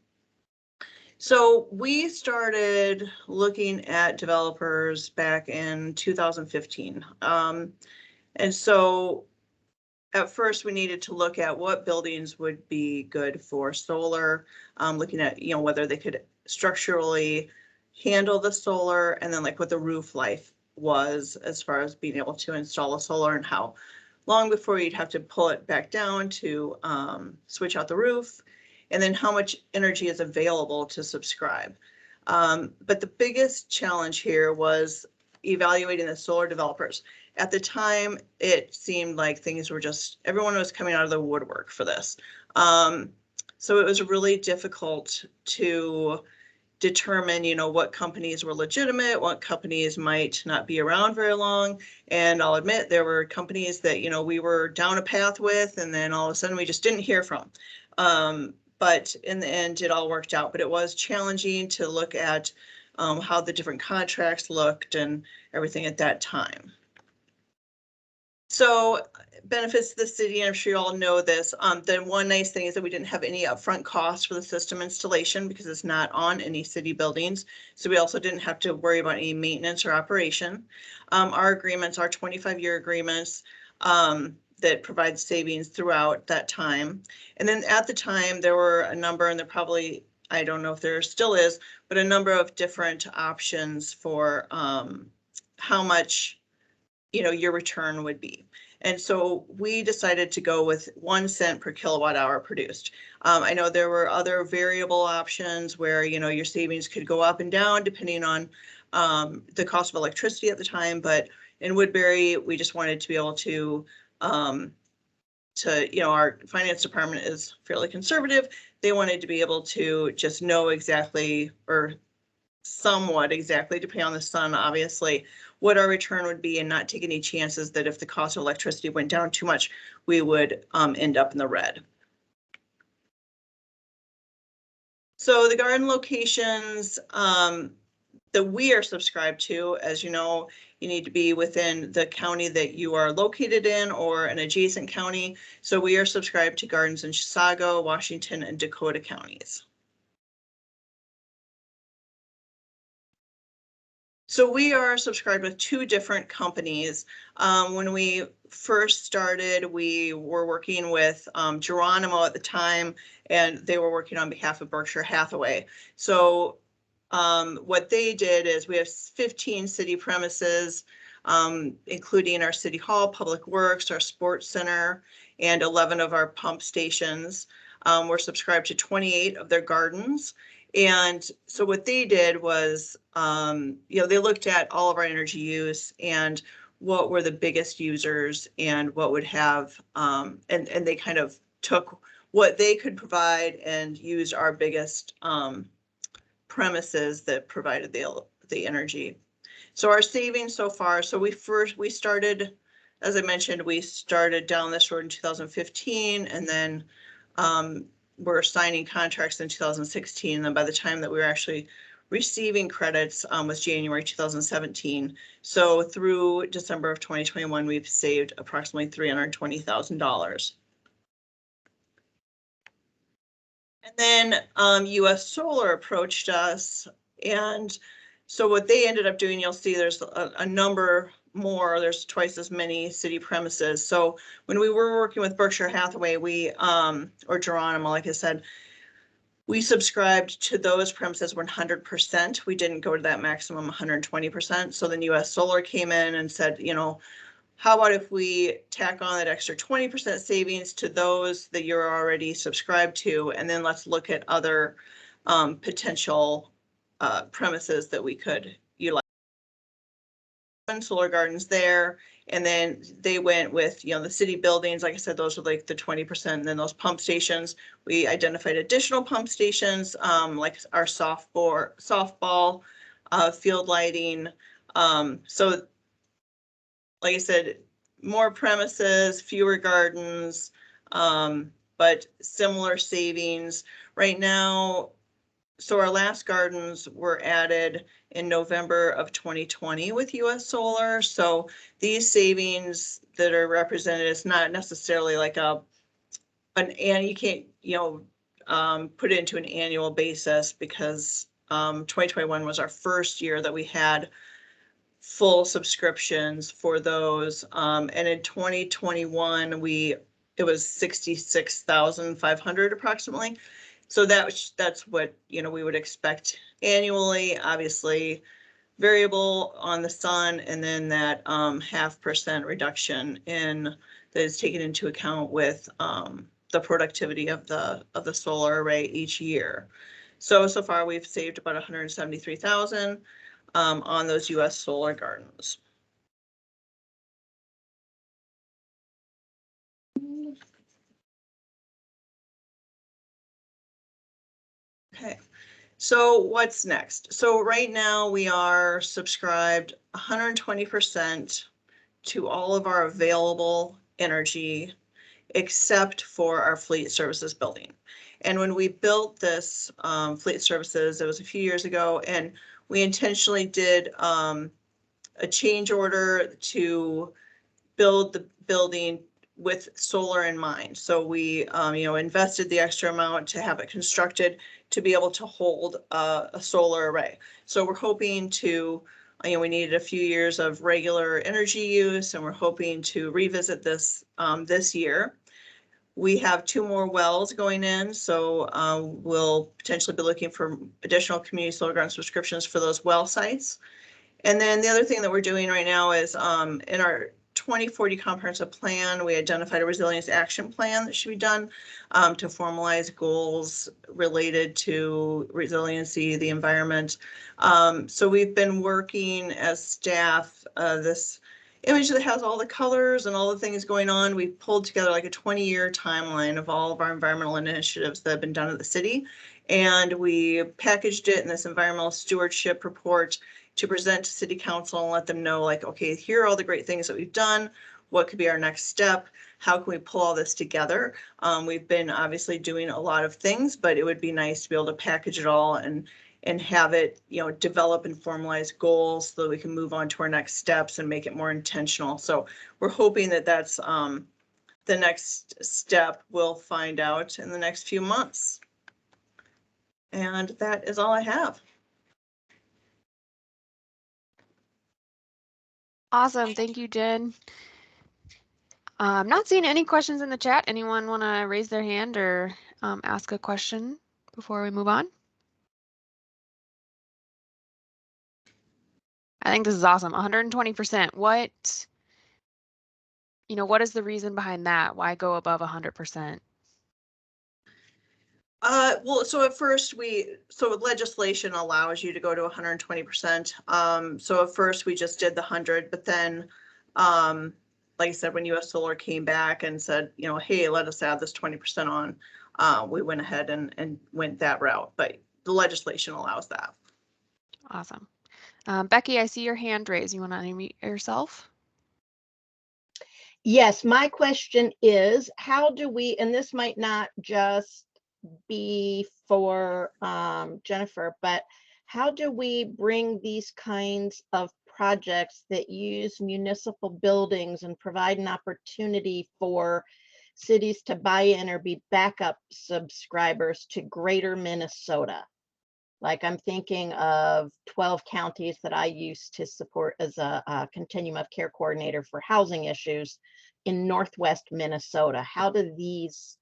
So we started looking at developers back in 2015. And so at first we needed to look at what buildings would be good for solar, looking at, whether they could structurally handle the solar, and then like what the roof life was as far as being able to install a solar and how long before you'd have to pull it back down to switch out the roof, and then how much energy is available to subscribe. But the biggest challenge here was evaluating the solar developers. At the time, it seemed like things were just, everyone was coming out of the woodwork for this. So it was really difficult to determine, what companies were legitimate, what companies might not be around very long. And I'll admit there were companies that, we were down a path with, and then all of a sudden we just didn't hear from. But in the end, it all worked out. But it was challenging to look at how the different contracts looked and everything at that time. So benefits to the city, and I'm sure you all know this. The one nice thing is that we didn't have any upfront costs for the system installation because it's not on any city buildings. So we also didn't have to worry about any maintenance or operation. Our agreements are 25-year agreements that provide savings throughout that time. And then at the time, there were a number, and there probably, I don't know if there still is, but a number of different options for how much your return would be. And so we decided to go with 1 cent per kilowatt hour produced. I know there were other variable options where, you know, your savings could go up and down depending on the cost of electricity at the time. But in Woodbury, we just wanted to be able to, you know, our finance department is fairly conservative. They wanted to be able to just know exactly, or somewhat exactly, depending on the sun, obviously, what our return would be and not take any chances that if the cost of electricity went down too much, we would end up in the red. So the garden locations that we are subscribed to, as you know, you need to be within the county that you are located in or an adjacent county. So we are subscribed to gardens in Chisago, Washington, and Dakota counties. So we are subscribed with 2 different companies. When we first started, we were working with Geronimo at the time, and they were working on behalf of Berkshire Hathaway. So what they did is we have 15 city premises, including our city hall, public works, our sports center, and 11 of our pump stations. We're subscribed to 28 of their gardens. And so what they did was, you know, they looked at all of our energy use and what were the biggest users and what would have, and they kind of took what they could provide and used our biggest premises that provided the energy. So our savings so far, so we started, as I mentioned, we started down this road in 2015, and then we're signing contracts in 2016. And then by the time that we were actually receiving credits was January 2017. So through December of 2021, we've saved approximately $320,000. And then US Solar approached us, and so what they ended up doing, you'll see there's a number more, there's twice as many city premises. So when we were working with Berkshire Hathaway, we, or Geronimo, like I said, we subscribed to those premises 100%. We didn't go to that maximum 120%. So then US Solar came in and said, you know, how about if we tack on that extra 20% savings to those that you're already subscribed to, and then let's look at other potential premises that we could utilize. Solar gardens there, and then they went with, you know, the city buildings. Like I said, those were like the 20%, and then those pump stations. We identified additional pump stations, like our softball field lighting. So like I said, more premises, fewer gardens, but similar savings. Right now, so our last gardens were added in November of 2020 with US Solar. So these savings that are represented is not necessarily like and you can't, you know, put it into an annual basis, because 2021 was our first year that we had full subscriptions for those. And in 2021, it was 66,500 approximately. So that's what, you know, we would expect annually, obviously variable on the sun, and then that 0.5% reduction in that is taken into account with the productivity of the solar array each year. So far we've saved about 173,000 on those US Solar gardens. Okay, so what's next? So right now we are subscribed 120% to all of our available energy, except for our fleet services building. And when we built this fleet services, it was a few years ago, and we intentionally did a change order to build the building with solar in mind. So we, you know, invested the extra amount to have it constructed to be able to hold a solar array. So we're hoping to, you know, we needed a few years of regular energy use, and we're hoping to revisit this this year. We have 2 more wells going in, so we'll potentially be looking for additional community solar garden subscriptions for those well sites. And then the other thing that we're doing right now is in our 2040 comprehensive plan, we identified a resilience action plan that should be done to formalize goals related to resiliency, the environment. So we've been working as staff, this image that has all the colors and all the things going on. We pulled together like a 20-year timeline of all of our environmental initiatives that have been done at the city. And we packaged it in this environmental stewardship report to present to city council and let them know, like, okay, here are all the great things that we've done. What could be our next step? How can we pull all this together? We've been obviously doing a lot of things, but it would be nice to be able to package it all and have it, you know, develop and formalize goals so that we can move on to our next steps and make it more intentional. So we're hoping that that's the next step. We'll find out in the next few months. And that is all I have.
Awesome. Thank you, Jen. I'm not seeing any questions in the chat. Anyone want to raise their hand or ask a question before we move on? I think this is awesome. 120%. What, you know, what is the reason behind that? Why go above 100%?
Well, so at first so legislation allows you to go to 120%. So at first we just did the 100, but then, like I said, when US Solar came back and said, you know, hey, let us add this 20% on, we went ahead and went that route, but the legislation allows that.
Awesome. Becky, I see your hand raised. You want to unmute yourself?
Yes, my question is, how do we, and this might not just be for Jennifer, but how do we bring these kinds of projects that use municipal buildings and provide an opportunity for cities to buy in or be backup subscribers to greater Minnesota? Like, I'm thinking of 12 counties that I used to support as a continuum of care coordinator for housing issues in Northwest Minnesota. How do these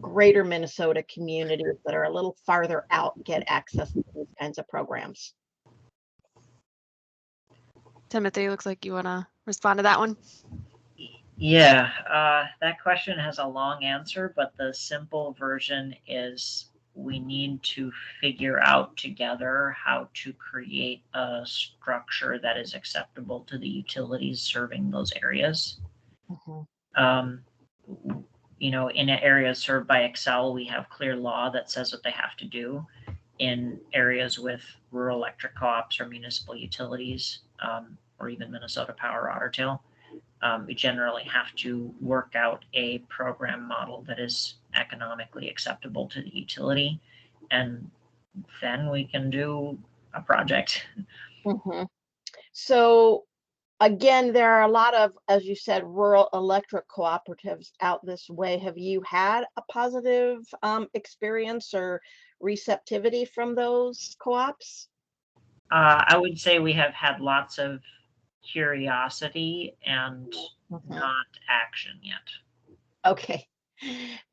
greater Minnesota communities that are a little farther out get access to these kinds of programs?
Timothy, looks like you want to respond to that one.
Yeah, that question has a long answer, but the simple version is we need to figure out together how to create a structure that is acceptable to the utilities serving those areas. You know, in areas served by Excel, we have clear law that says what they have to do. In areas with rural electric co-ops or municipal utilities, or even Minnesota Power Otter Tail, we generally have to work out a program model that is economically acceptable to the utility, and then we can do a project.
So again, there are a lot of, as you said, rural electric cooperatives out this way. Have you had a positive experience or receptivity from those co-ops?
I would say we have had lots of curiosity and not action yet. Okay.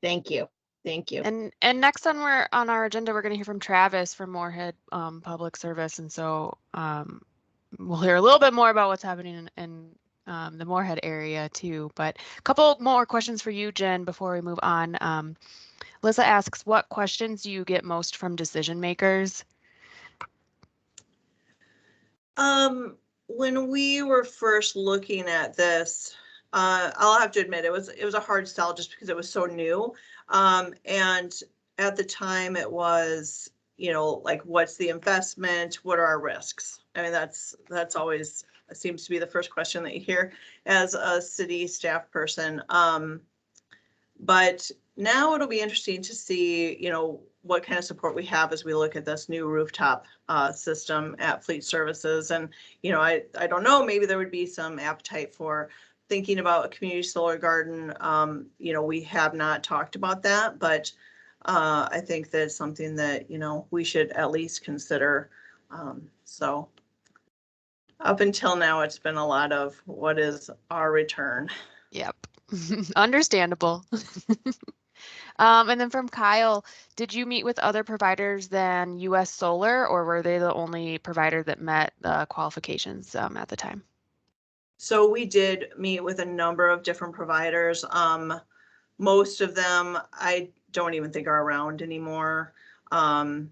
Thank you. Thank you.
And next on our agenda, we're going to hear from Travis from Moorhead Public Service, and so we'll hear a little bit more about what's happening in the Moorhead area too. But a couple more questions for you, Jen, before we move on. Lissa asks, what questions do you get most from decision makers?
When we were first looking at this, I'll have to admit it was a hard sell just because it was so new. And at the time it was, you know, like, what's the investment? What are our risks? I mean, that's always seems to be the first question that you hear as a city staff person. But now it'll be interesting to see, you know, what kind of support we have as we look at this new rooftop system at Fleet Services. And, you know, I don't know, maybe there would be some appetite for thinking about a community solar garden. You know, we have not talked about that, but I think that's something that, you know, we should at least consider. So up until now, it's been a lot of what is our return?
Yep. Understandable. And then from Kyle, did you meet with other providers than US Solar, or were they the only provider that met the qualifications at the time?
So we did meet with a number of different providers. Most of them I don't even think are around anymore. And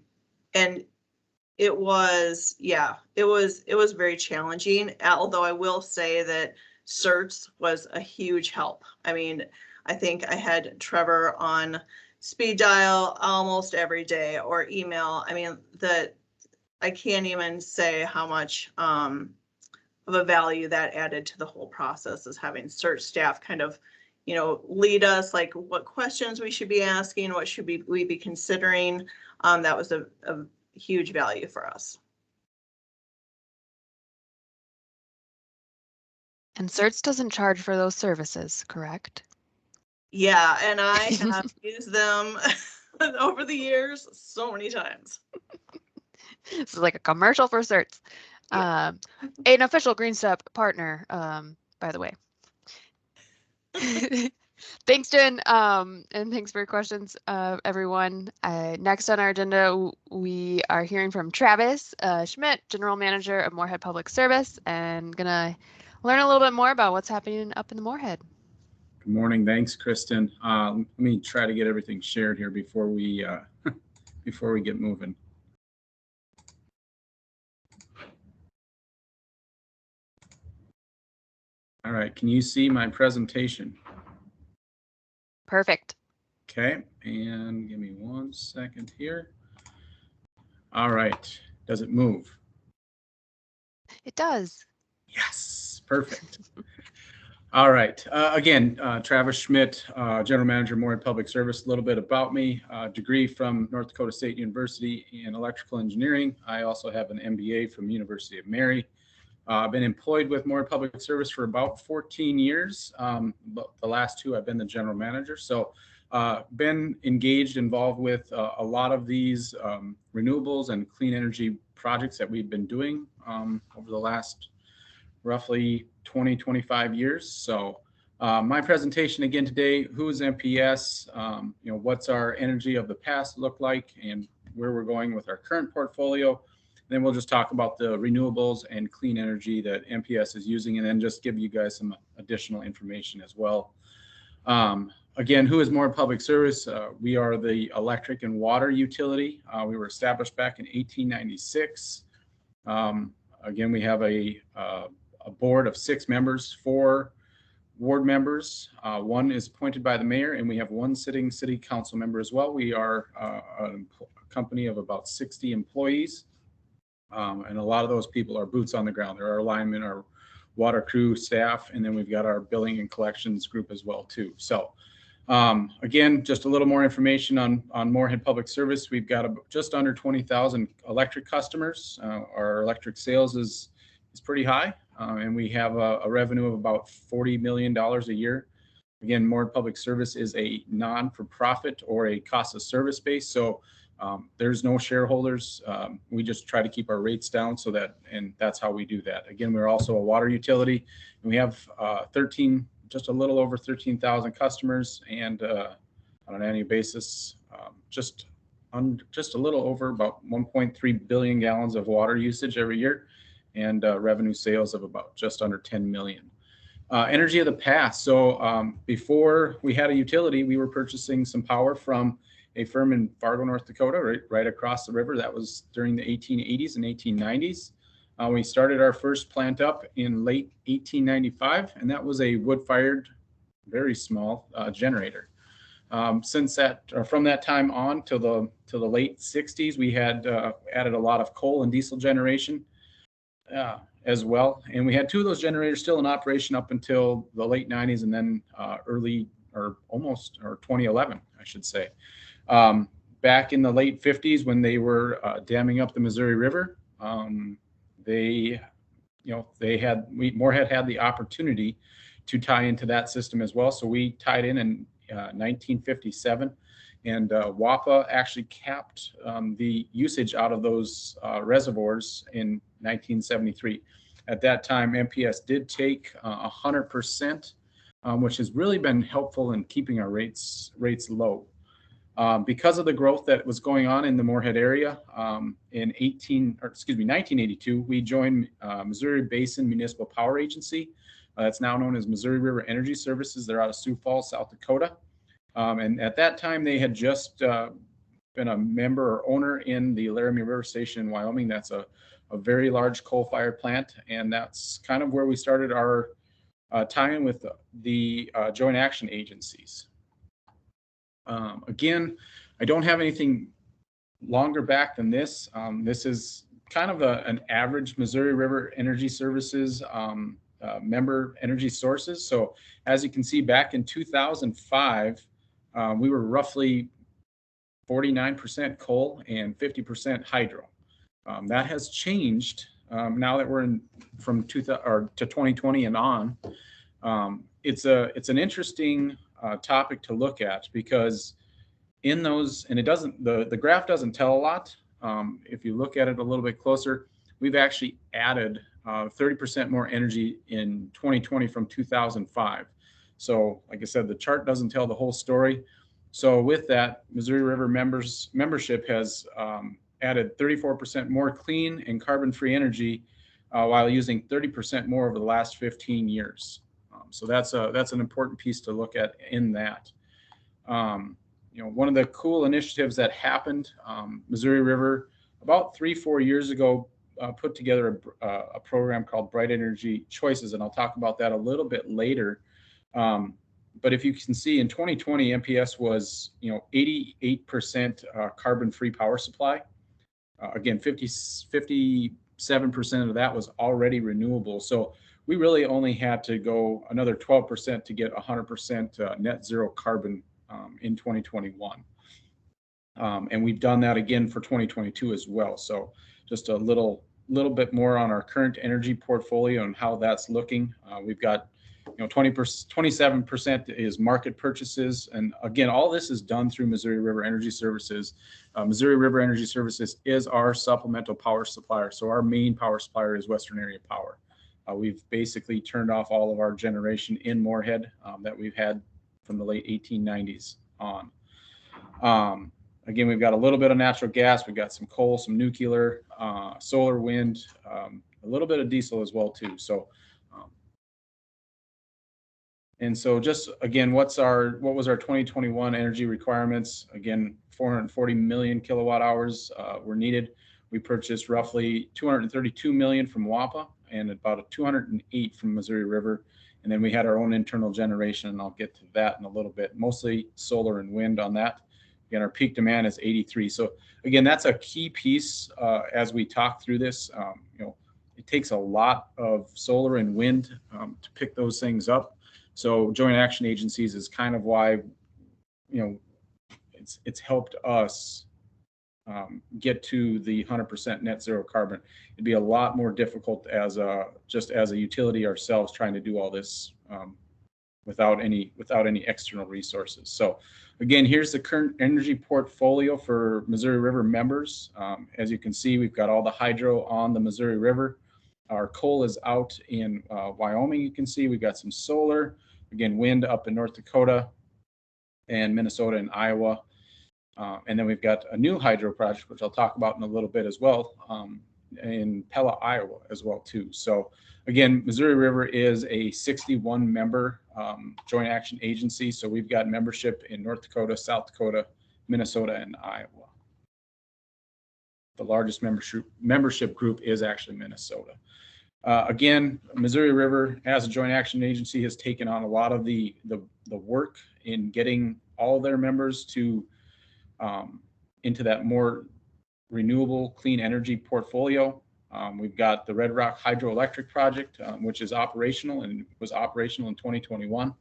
it was, yeah, it was very challenging. Although I will say that CERTs was a huge help. I mean, I think I had Trevor on speed dial almost every day, or email. I mean, I can't even say how much of a value that added to the whole process, is having CERT staff kind of, you know, lead us, like what questions we should be asking, what should we be considering. That was a huge value for us.
And CERTs doesn't charge for those services, correct?
Yeah, and I have used them over the years so many times.
This is like a commercial for CERTs.
Yeah.
An official GreenStep partner, by the way. Thanks, Jen, and thanks for your questions, everyone. Next on our agenda, we are hearing from Travis Schmidt, General Manager of Moorhead Public Service, and gonna learn a little bit more about what's happening up in the Moorhead.
Good morning. Thanks, Kristen. Let me try to get everything shared here before we before we get moving. All right. Can you see my presentation?
Perfect.
Okay. And give me 1 second here. All right. Does it move?
It does.
Yes. Perfect. All right. Again, Travis Schmidt, General Manager, Moorhead Public Service. A little bit about me. Degree from North Dakota State University in electrical engineering. I also have an MBA from University of Mary. I've been employed with Moorhead Public Service for about 14 years. But the last 2, I've been the general manager. So been involved with a lot of these renewables and clean energy projects that we've been doing over the last roughly 20, 25 years. So my presentation again today, who is MPS, what's our energy of the past look like, and where we're going with our current portfolio. Then we'll just talk about the renewables and clean energy that MPS is using, and then just give you guys some additional information as well. Again, who is Moorhead Public Service? We are the electric and water utility. We were established back in 1896. Again, we have a board of 6 members, 4 ward members. 1 is appointed by the mayor, and we have 1 sitting city council member as well. We are a company of about 60 employees. And a lot of those people are boots on the ground. There are linemen, our water crew staff, and then we've got our billing and collections group as well too. So again, just a little more information on Moorhead Public Service. We've got just under 20,000 electric customers. Our electric sales is pretty high, and we have a revenue of about $40 million a year. Again, Moorhead Public Service is a non-for-profit or a cost of service base. So there's no shareholders. We just try to keep our rates down and that's how we do that. Again, we're also a water utility, and we have just a little over 13,000 customers, and on an annual basis, just a little over about 1.3 billion gallons of water usage every year, and revenue sales of about just under 10 million. Energy of the past. So before we had a utility, we were purchasing some power from a firm in Fargo, North Dakota, right across the river. That was during the 1880s and 1890s. We started our first plant up in late 1895, and that was a wood-fired, very small generator. Since that, or from that time on to the late 60s, we had added a lot of coal and diesel generation as well, and we had 2 of those generators still in operation up until the late 90s, and then early or 2011, I should say. Back in the late 50s, when they were damming up the Missouri River, Moorhead had the opportunity to tie into that system as well. So we tied in 1957, and WAPA actually capped the usage out of those reservoirs in 1973. At that time, MPS did take 100%, which has really been helpful in keeping our rates low. Because of the growth that was going on in the Moorhead area, in 1982, we joined Missouri Basin Municipal Power Agency, That's now known as Missouri River Energy Services. They're out of Sioux Falls, South Dakota. And at that time, they had just been a member or owner in the Laramie River Station in Wyoming. That's a very large coal-fired plant, and that's kind of where we started our tie-in with the joint action agencies. Again, I don't have anything longer back than this. This is kind of an average Missouri River Energy Services member energy sources. So as you can see, back in 2005, we were roughly 49% coal and 50% hydro. That has changed now that we're in from 2020 and on. It's an interesting topic to look at, because in those, and it doesn't, the graph doesn't tell a lot. If you look at it a little bit closer, we've actually added 30% more energy in 2020 from 2005. So like I said, the chart doesn't tell the whole story. So with that, Missouri River membership has added 34% more clean and carbon-free energy while using 30% more over the last 15 years. So that's an important piece to look at in that. One of the cool initiatives that happened, Missouri River, about 3-4 years ago, put together a program called Bright Energy Choices, and I'll talk about that a little bit later. But if you can see, in 2020, MPS was 88% carbon-free power supply. Again, 57% of that was already renewable. So we really only had to go another 12% to get 100% net zero carbon in 2021. And we've done that again for 2022 as well. So just a little bit more on our current energy portfolio and how that's looking. We've got 27% is market purchases. And again, all this is done through Missouri River Energy Services. Missouri River Energy Services is our supplemental power supplier. So our main power supplier is Western Area Power. We've basically turned off all of our generation in Moorhead that we've had from the late 1890s on. Again, we've got a little bit of natural gas. We've got some coal, some nuclear, solar, wind, a little bit of diesel as well too. So, and so just again, what was our 2021 energy requirements? Again, 440 million kilowatt hours were needed. We purchased roughly 232 million from WAPA and about 208 from Missouri River. And then we had our own internal generation, and I'll get to that in a little bit, mostly solar and wind on that. Again, our peak demand is 83. So again, that's a key piece as we talk through this. It takes a lot of solar and wind to pick those things up. So joint action agencies is kind of why, it's helped us get to the 100% net zero carbon. It'd be a lot more difficult just as a utility ourselves trying to do all this without any external resources. So again, here's the current energy portfolio for Missouri River members. As you can see, we've got all the hydro on the Missouri River. Our coal is out in Wyoming. You can see we've got some solar, again, wind up in North Dakota and Minnesota and Iowa. And then we've got a new hydro project, which I'll talk about in a little bit as well, in Pella, Iowa as well too. So again, Missouri River is a 61 member joint action agency. So we've got membership in North Dakota, South Dakota, Minnesota, and Iowa. The largest membership group is actually Minnesota. Again, Missouri River as a joint action agency has taken on a lot of the work in getting all of their members to into that more renewable clean energy portfolio. We've got the Red Rock Hydroelectric Project, which is operational and was operational in 2021.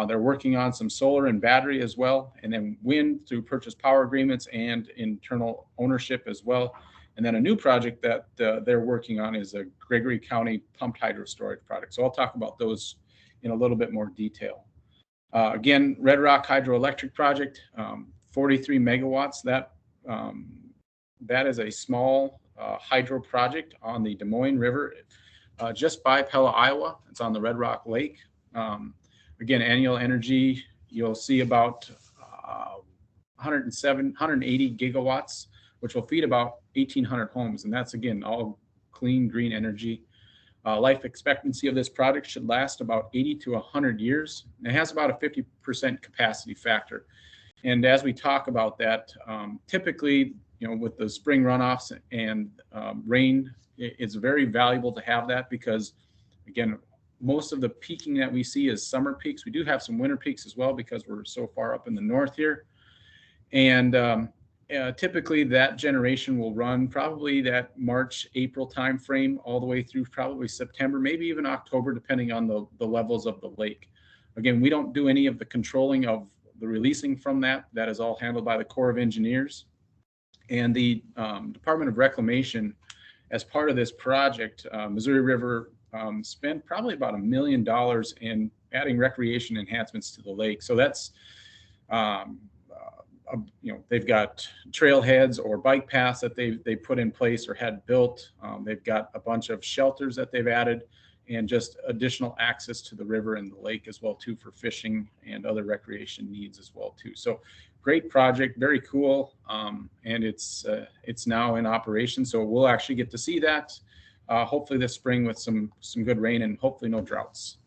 They're working on some solar and battery as well, and then wind through purchase power agreements and internal ownership as well. And then a new project that they're working on is a Gregory County pumped hydro storage project. So I'll talk about those in a little bit more detail. Again, Red Rock Hydroelectric Project, 43 megawatts. That is a small hydro project on the Des Moines River, just by Pella, Iowa. It's on the Red Rock Lake. Again, annual energy, you'll see about 180 gigawatts, which will feed about 1,800 homes. And that's, again, all clean, green energy. Life expectancy of this project should last about 80 to 100 years. It has about a 50% capacity factor. And as we talk about that, typically, with the spring runoffs and rain, it's very valuable to have that because, again, most of the peaking that we see is summer peaks. We do have some winter peaks as well because we're so far up in the north here. And typically that generation will run probably that March, April timeframe all the way through probably September, maybe even October, depending on the levels of the lake. Again, we don't do any of the controlling of the releasing from that. That is all handled by the Corps of Engineers. And the Department of Reclamation, as part of this project, Missouri River spent probably about $1 million in adding recreation enhancements to the lake. So that's they've got trailheads or bike paths that they put in place or had built. They've got a bunch of shelters that they've added and just additional access to the river and the lake as well too for fishing and other recreation needs as well too. So great project, very cool. And it's now in operation. So we'll actually get to see that hopefully this spring with some good rain and hopefully no droughts.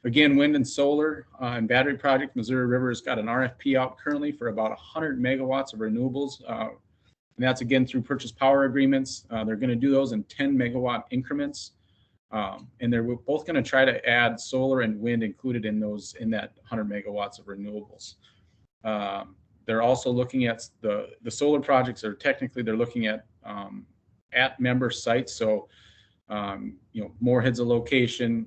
Again, wind and solar and battery project, Missouri River has got an RFP out currently for about 100 megawatts of renewables. And that's again through purchase power agreements. They're going to do those in 10 megawatt increments. And they're both going to try to add solar and wind included in that 100 megawatts of renewables. They're also looking at the solar projects are technically they're looking at member sites. So Moorhead's a location,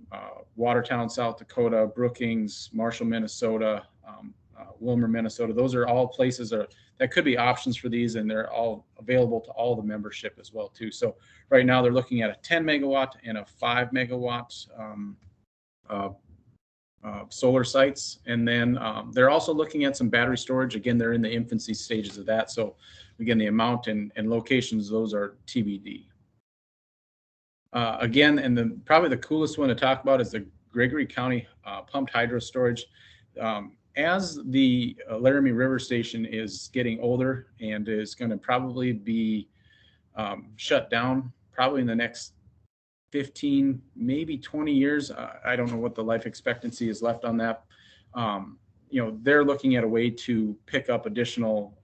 Watertown, South Dakota, Brookings, Marshall, Minnesota, Wilmer, Minnesota. Those are all places that could be options for these, and they're all available to all the membership as well too. So right now they're looking at a 10 megawatt and a 5 megawatt solar sites, and then they're also looking at some battery storage. Again, they're in the infancy stages of that. So again, the amount and locations, those are TBD. Again, and probably the coolest one to talk about is the Gregory County pumped hydro storage. As the Laramie River Station is getting older and is going to probably be shut down probably in the next 15, maybe 20 years. I don't know what the life expectancy is left on that. They're looking at a way to pick up additional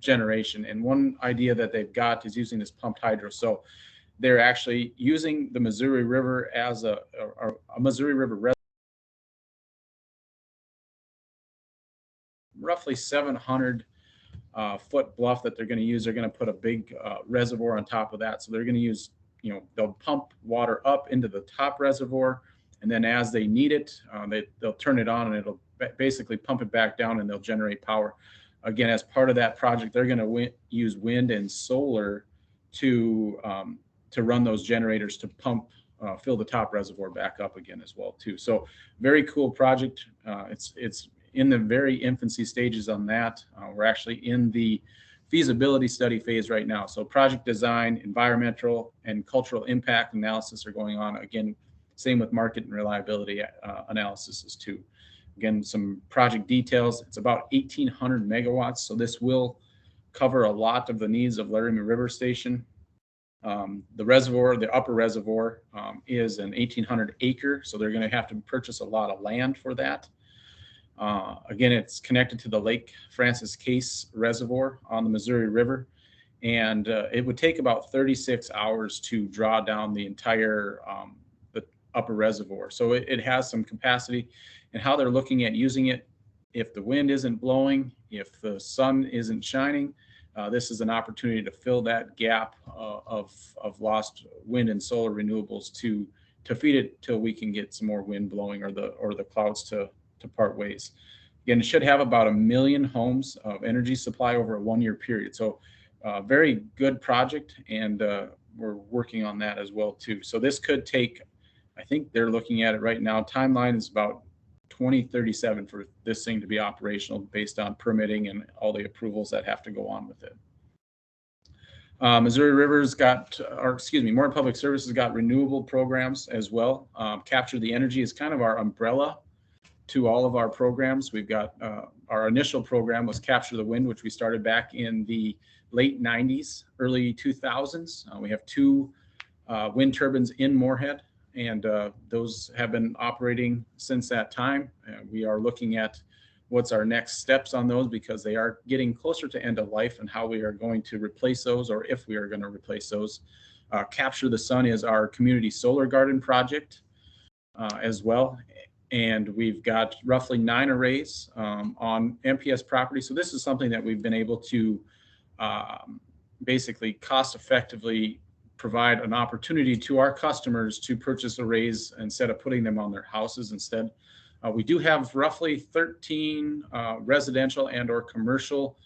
generation. And one idea that they've got is using this pumped hydro. So they're actually using the Missouri River as a Missouri River reservoir, roughly 700 foot bluff that they're going to use. They're going to put a big reservoir on top of that. So they're going to use, they'll pump water up into the top reservoir, and then as they need it, they'll turn it on and it'll basically pump it back down and they'll generate power. Again, as part of that project, they're going to use wind and solar to run those generators to pump, fill the top reservoir back up again as well too. So very cool project. It's in the very infancy stages on that. We're actually in the feasibility study phase right now. So project design, environmental and cultural impact analysis are going on. Again, same with market and reliability analysis too. Again, some project details. It's about 1,800 megawatts. So this will cover a lot of the needs of Laramie River Station. The reservoir, the upper reservoir, is an 1,800 acre. So they're going to have to purchase a lot of land for that. Again, it's connected to the Lake Francis Case Reservoir on the Missouri River. And it would take about 36 hours to draw down the entire the upper reservoir. So it has some capacity. And how they're looking at using it, if the wind isn't blowing, if the sun isn't shining, this is an opportunity to fill that gap of lost wind and solar renewables to feed it till we can get some more wind blowing or the clouds to part ways. Again, it should have about 1 million homes of energy supply over a 1-year period. So very good project, and we're working on that as well too. So this could take, I think they're looking at it right now, timeline is about 2037 for this thing to be operational based on permitting and all the approvals that have to go on with it. Missouri River's got, Moorhead Public Services got renewable programs as well. Capture the Energy is kind of our umbrella to all of our programs. We've got our initial program was Capture the Wind, which we started back in the late 90s, early 2000s. We have 2 wind turbines in Moorhead. and those have been operating since that time. We are looking at what's our next steps on those, because they are getting closer to end of life, and how we are going to replace those, or if we are going to replace those. Capture the Sun is our community solar garden project as well. And we've got roughly 9 arrays on MPS property. So this is something that we've been able to basically cost effectively provide an opportunity to our customers to purchase arrays instead of putting them on their houses instead. We do have roughly 13 residential and or commercial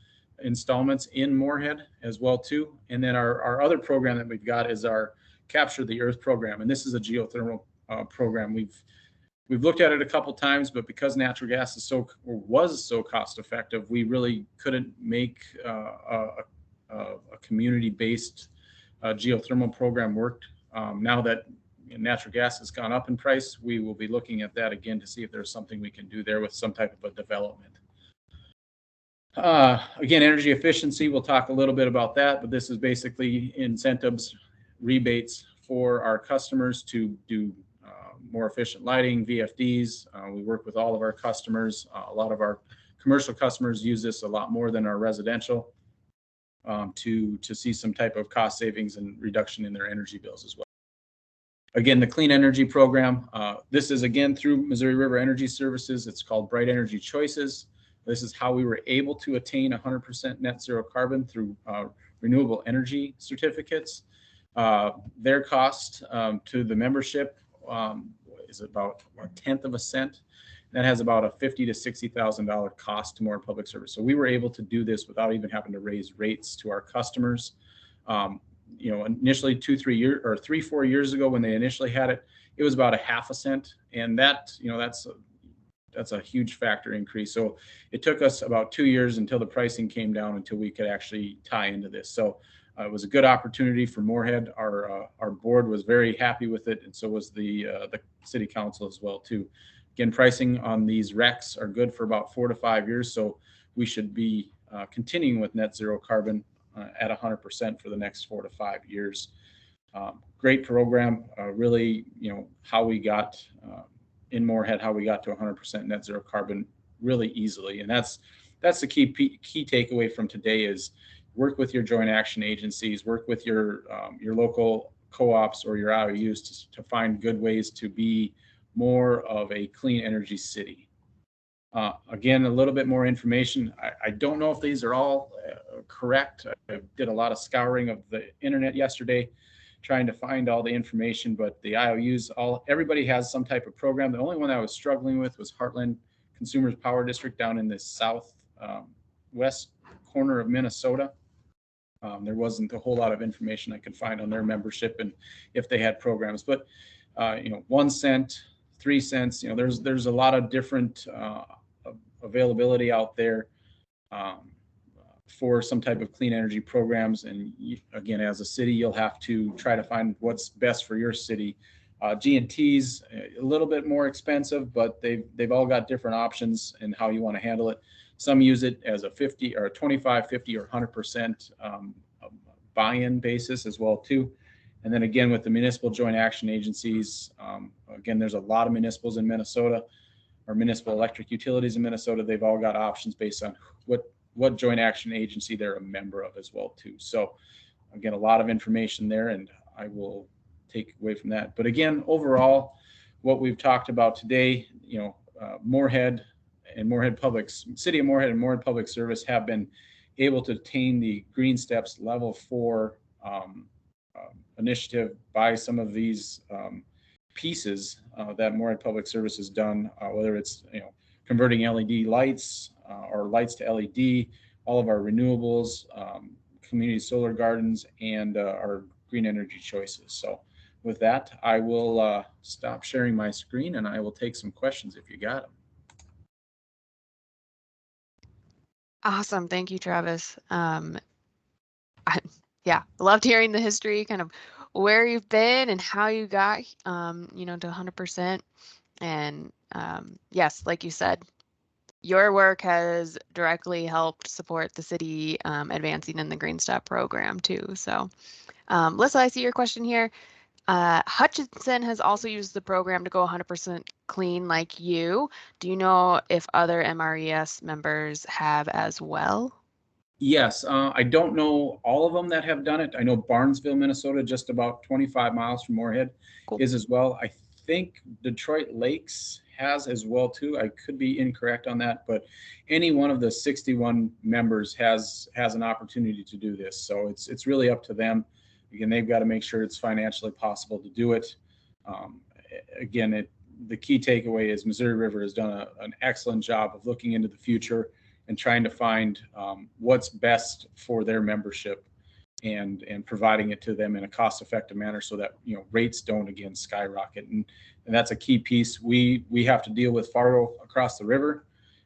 installments in Moorhead as well too. And then our other program that we've got is our Capture the Earth program. And this is a geothermal program. We've looked at it a couple times, but because natural gas is was so cost effective, we really couldn't make a community-based geothermal program work. Now that natural gas has gone up in price, we will be looking at that again to see if there's something we can do there with some type of a development. Again, energy efficiency, we'll talk a little bit about that, but this is basically incentives, rebates for our customers to do more efficient lighting, VFDs. We work with all of our customers. A lot of our commercial customers use this a lot more than our residential to see some type of cost savings and reduction in their energy bills as well. Again, the Clean Energy Program. This is again through Missouri River Energy Services. It's called Bright Energy Choices. This is how we were able to attain 100% net zero carbon through renewable energy certificates. Their cost to the membership is about 1/10 of a cent. That has about a $50,000 to $60,000 cost to Moorhead Public Service. So we were able to do this without even having to raise rates to our customers. Initially 3-4 years ago when they initially had it, it was about 1/2 cent, and that's a huge factor increase. So it took us about 2 years until the pricing came down until we could actually tie into this. So it was a good opportunity for Moorhead. Our board was very happy with it, and so was the city council as well too. Again, pricing on these RECs are good for about 4 to 5 years, so we should be continuing with net zero carbon at 100% for the next 4 to 5 years. Great program. Really, how we got in Moorhead, how we got to 100% net zero carbon really easily, and that's the key takeaway from today is work with your joint action agencies, work with your local co-ops or your IOUs to find good ways to be more of a clean energy city. Again, a little bit more information. I don't know if these are all correct. I did a lot of scouring of the internet yesterday trying to find all the information, but the IOUs, everybody has some type of program. The only one I was struggling with was Heartland Consumers Power District down in the southwest corner of Minnesota. There wasn't a whole lot of information I could find on their membership and if they had programs, but 1 cent, 3 cents, there's a lot of different availability out there for some type of clean energy programs. And again, as a city, you'll have to try to find what's best for your city. G&T's a little bit more expensive, but they've all got different options and how you want to handle it. Some use it as a 50 or 25, 50 or 100% buy-in basis as well too. And then again, with the municipal joint action agencies, again, there's a lot of municipals in Minnesota or municipal electric utilities in Minnesota. They've all got options based on what joint action agency they're a member of as well too. So again, a lot of information there, and I will take away from that. But again, overall, what we've talked about today, Moorhead and City of Moorhead and Moorhead Public Service have been able to attain the GreenStep's level 4 initiative by some of these pieces that Moorhead Public Service has done, whether it's converting LED lights or lights to LED, all of our renewables, community solar gardens, and our green energy choices. So with that, I will stop sharing my screen and I will take some questions if you got them.
Awesome. Thank you, Travis. Yeah, loved hearing the history, kind of where you've been and how you got, to 100%. And yes, like you said, your work has directly helped support the city advancing in the GreenStep program too. So, Lissa, I see your question here. Hutchinson has also used the program to go 100% clean like you. Do you know if other MRES members have as well?
Yes, I don't know all of them that have done it. I know Barnesville, Minnesota, just about 25 miles from Moorhead,
Cool.
is as well. I think Detroit Lakes has as well too. I could be incorrect on that, but any one of the 61 members has an opportunity to do this. So it's really up to them. Again, they've got to make sure it's financially possible to do it. Again, the key takeaway is Missouri River has done an excellent job of looking into the future and trying to find what's best for their membership and providing it to them in a cost-effective manner so that rates don't again skyrocket. And that's a key piece. We have to deal with Fargo across the river,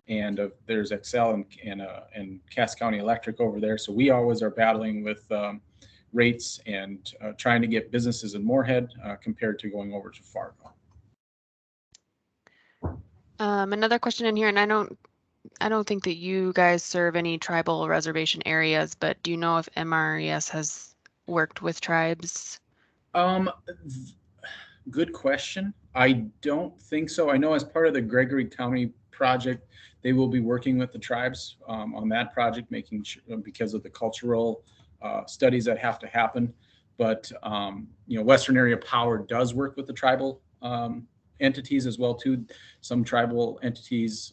and there's Excel and Cass County Electric over there. So we always are battling with rates and trying to get businesses in Moorhead compared to going over to Fargo.
Another question in here, and I don't think that you guys serve any tribal reservation areas, but do you know if MRES has worked with tribes?
Good question. I don't think so. I know as part of the Gregory County project, they will be working with the tribes on that project, making sure, because of the cultural studies that have to happen. But Western Area Power does work with the tribal entities as well too. Some tribal entities,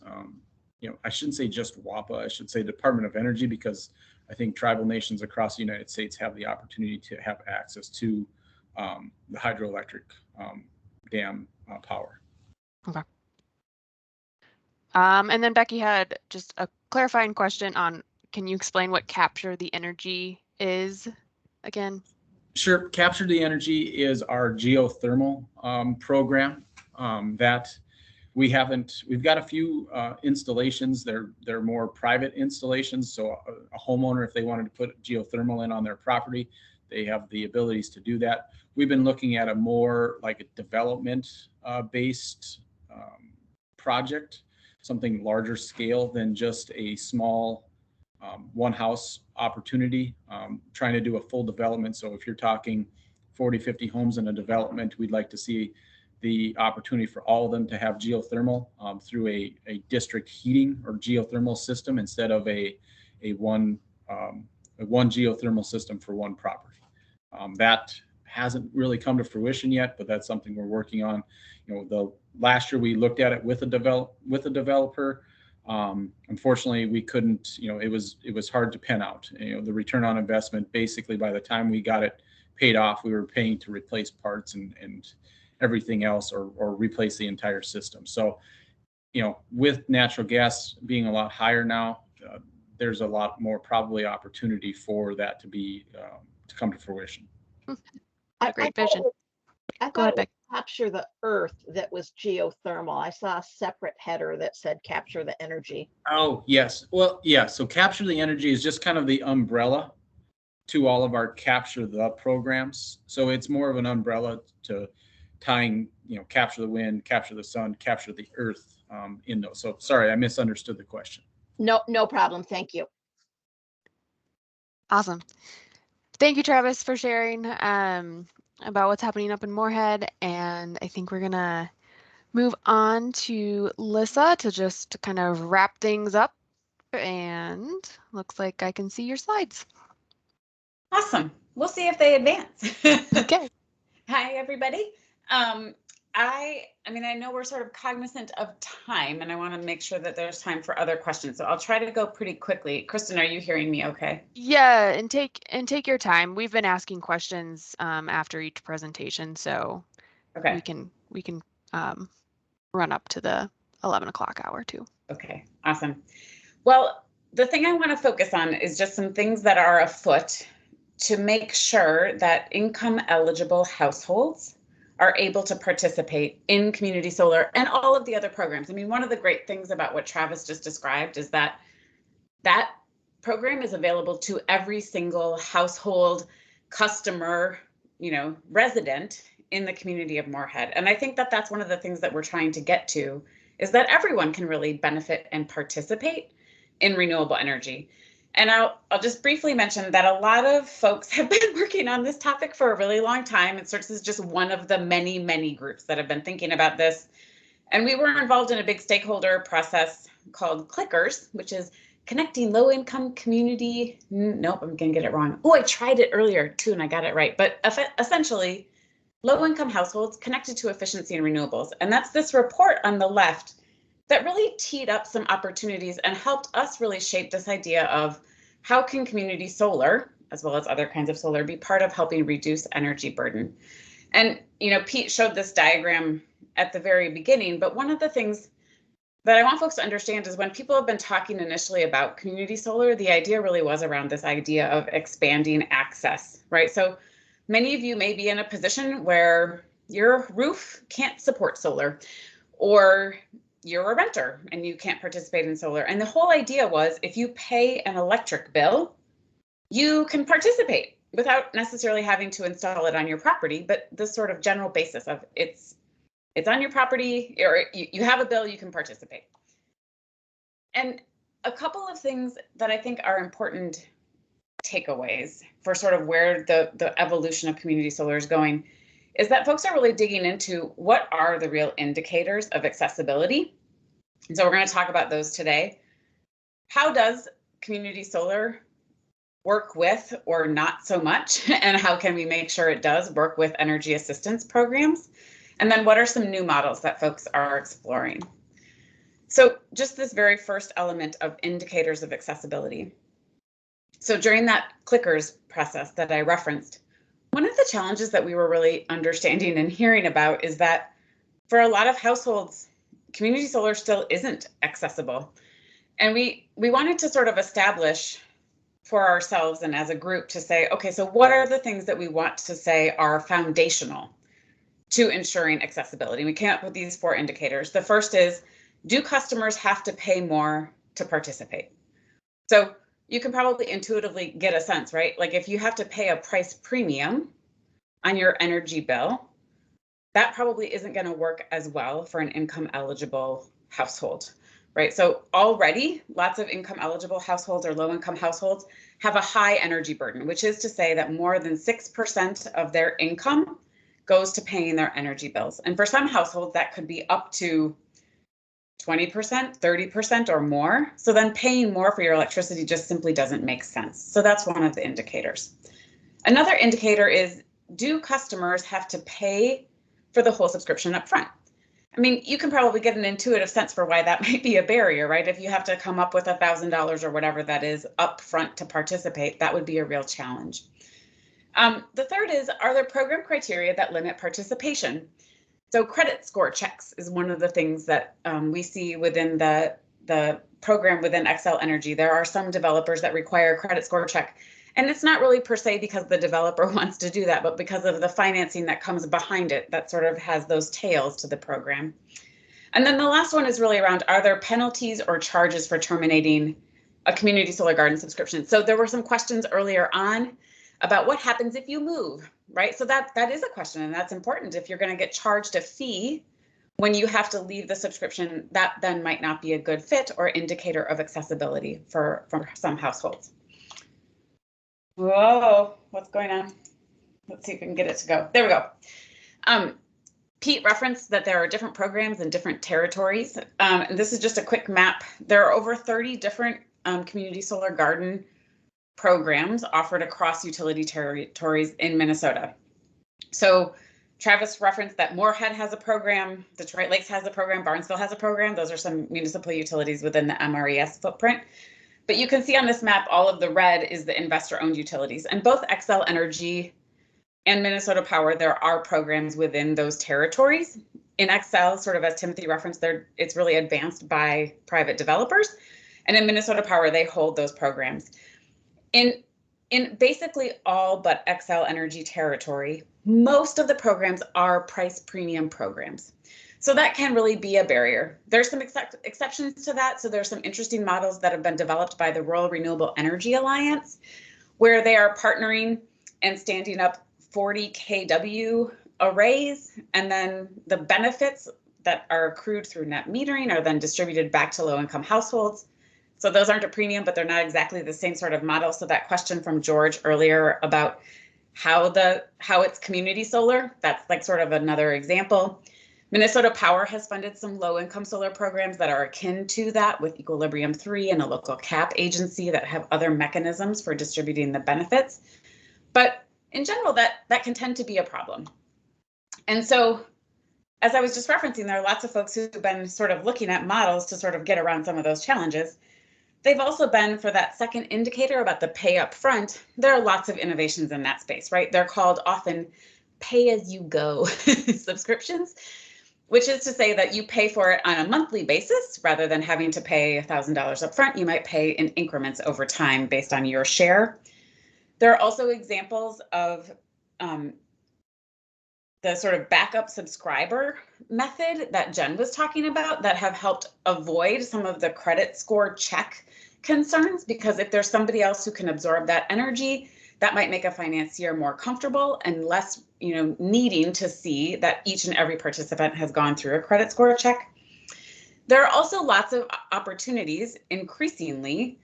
I shouldn't say just WAPA, I should say Department of Energy, because I think tribal nations across the United States have the opportunity to have access to the hydroelectric dam power.
Okay. And then Becky had just a clarifying question on, can you explain what Capture the Energy is again?
Sure. Capture the Energy is our geothermal program that we've got a few installations. They're more private installations. So a homeowner, if they wanted to put geothermal in on their property, they have the abilities to do that. We've been looking at a more like a development based project, something larger scale than just a small one house opportunity, trying to do a full development. So if you're talking 40, 50 homes in a development, we'd like to see the opportunity for all of them to have geothermal through a district heating or geothermal system instead of a one geothermal system for one property. That hasn't really come to fruition yet, but that's something we're working on. The last year we looked at it with a developer. Unfortunately, we couldn't. It was hard to pen out. The return on investment. Basically, by the time we got it paid off, we were paying to replace parts and everything else, or replace the entire system. So, with natural gas being a lot higher now, there's a lot more probably opportunity for that to be to come to fruition.
Great vision.
I thought it would capture the earth that was geothermal. I saw a separate header that said Capture the Energy.
Oh, yes. Well, yeah. So Capture the Energy is just kind of the umbrella to all of our Capture the programs. So it's more of an umbrella to tying, capture the wind, capture the sun, capture the earth in those. So sorry, I misunderstood the question.
No problem. Thank you.
Awesome. Thank you, Travis, for sharing about what's happening up in Moorhead. And I think we're going to move on to Lissa to just kind of wrap things up. And looks like I can see your slides.
Awesome. We'll see if they advance.
Okay.
Hi, everybody. I know we're sort of cognizant of time, and I want to make sure that there's time for other questions. So I'll try to go pretty quickly. Kristen, are you hearing me okay?
Yeah, and take your time. We've been asking questions after each presentation, so
okay.
we can run up to the 11 o'clock hour too.
Okay, awesome. Well, the thing I want to focus on is just some things that are afoot to make sure that income eligible households are able to participate in community solar and all of the other programs. I mean, one of the great things about what Travis just described is that that program is available to every single household, customer, resident in the community of Moorhead. And I think that that's one of the things that we're trying to get to, is that everyone can really benefit and participate in renewable energy. And I'll just briefly mention that a lot of folks have been working on this topic for a really long time. And CERTs is just one of the many, many groups that have been thinking about this. And we were involved in a big stakeholder process called Clickers, which is connecting low-income community. Nope, I'm gonna get it wrong. Oh, I tried it earlier too, and I got it right. But essentially, low-income households connected to efficiency and renewables. And that's this report on the left that really teed up some opportunities and helped us really shape this idea of how can community solar, as well as other kinds of solar, be part of helping reduce energy burden. And, you know, Pete showed this diagram at the very beginning, but one of the things that I want folks to understand is when people have been talking initially about community solar, the idea really was around this idea of expanding access, right? So many of you may be in a position where your roof can't support solar, or you're a renter and you can't participate in solar. And the whole idea was if you pay an electric bill, you can participate without necessarily having to install it on your property, but the sort of general basis of it's on your property, or you have a bill, you can participate. And a couple of things that I think are important takeaways for sort of where the evolution of community solar is going is that folks are really digging into what are the real indicators of accessibility. And so we're going to talk about those today. How does community solar work with or not so much? And how can we make sure it does work with energy assistance programs? And then what are some new models that folks are exploring? So just this very first element of indicators of accessibility. So during that Clickers process that I referenced, one of the challenges that we were really understanding and hearing about is that for a lot of households, community solar still isn't accessible. And we wanted to sort of establish for ourselves and as a group to say, okay, so what are the things that we want to say are foundational to ensuring accessibility? We came up with these 4 indicators. The first is, do customers have to pay more to participate? So you can probably intuitively get a sense, right? Like if you have to pay a price premium on your energy bill, that probably isn't going to work as well for an income eligible household, right? So already lots of income eligible households or low income households have a high energy burden, which is to say that more than 6% of their income goes to paying their energy bills. And for some households, that could be up to 20%, 30% or more. So then paying more for your electricity just simply doesn't make sense. So that's one of the indicators. Another indicator is, do customers have to pay for the whole subscription up front? I mean, you can probably get an intuitive sense for why that might be a barrier, right? If you have to come up with $1,000 or whatever that is up front to participate, that would be a real challenge. The third is, are there program criteria that limit participation? So credit score checks is one of the things that we see within the program within Xcel Energy. There are some developers that require a credit score check. And it's not really per se because the developer wants to do that, but because of the financing that comes behind it that sort of has those tails to the program. And then the last one is really around, are there penalties or charges for terminating a community solar garden subscription? So there were some questions earlier on about what happens if you move, right? So that is a question, and that's important. If you're going to get charged a fee when you have to leave the subscription, that then might not be a good fit or indicator of accessibility for some households. Whoa, what's going on? Let's see if we can get it to go. There we go. Pete referenced that there are different programs in different territories. And this is just a quick map. There are over 30 different community solar garden programs offered across utility territories in Minnesota. So Travis referenced that Moorhead has a program, Detroit Lakes has a program, Barnesville has a program. Those are some municipal utilities within the MRES footprint. But you can see on this map, all of the red is the investor-owned utilities. And both Xcel Energy and Minnesota Power, there are programs within those territories. In Xcel, sort of as Timothy referenced, it's really advanced by private developers. And in Minnesota Power, they hold those programs. In basically all but Xcel Energy territory, most of the programs are price premium programs. So that can really be a barrier. There's some exceptions to that. So there's some interesting models that have been developed by the Rural Renewable Energy Alliance, where they are partnering and standing up 40 kW arrays, and then the benefits that are accrued through net metering are then distributed back to low-income households. So those aren't a premium, but they're not exactly the same sort of model. So that question from George earlier about how it's community solar, that's like sort of another example. Minnesota Power has funded some low-income solar programs that are akin to that with Equilibrium 3 and a local cap agency that have other mechanisms for distributing the benefits. But in general, that can tend to be a problem. And so, as I was just referencing, there are lots of folks who've been sort of looking at models to sort of get around some of those challenges. They've also been, for that second indicator about the pay up front, there are lots of innovations in that space, right? They're called often pay-as-you-go subscriptions, which is to say that you pay for it on a monthly basis rather than having to pay $1,000 up front. You might pay in increments over time based on your share. There are also examples of the sort of backup subscriber method that Jen was talking about that have helped avoid some of the credit score check concerns, because if there's somebody else who can absorb that energy, that might make a financier more comfortable and less, needing to see that each and every participant has gone through a credit score check. There are also lots of opportunities, increasingly,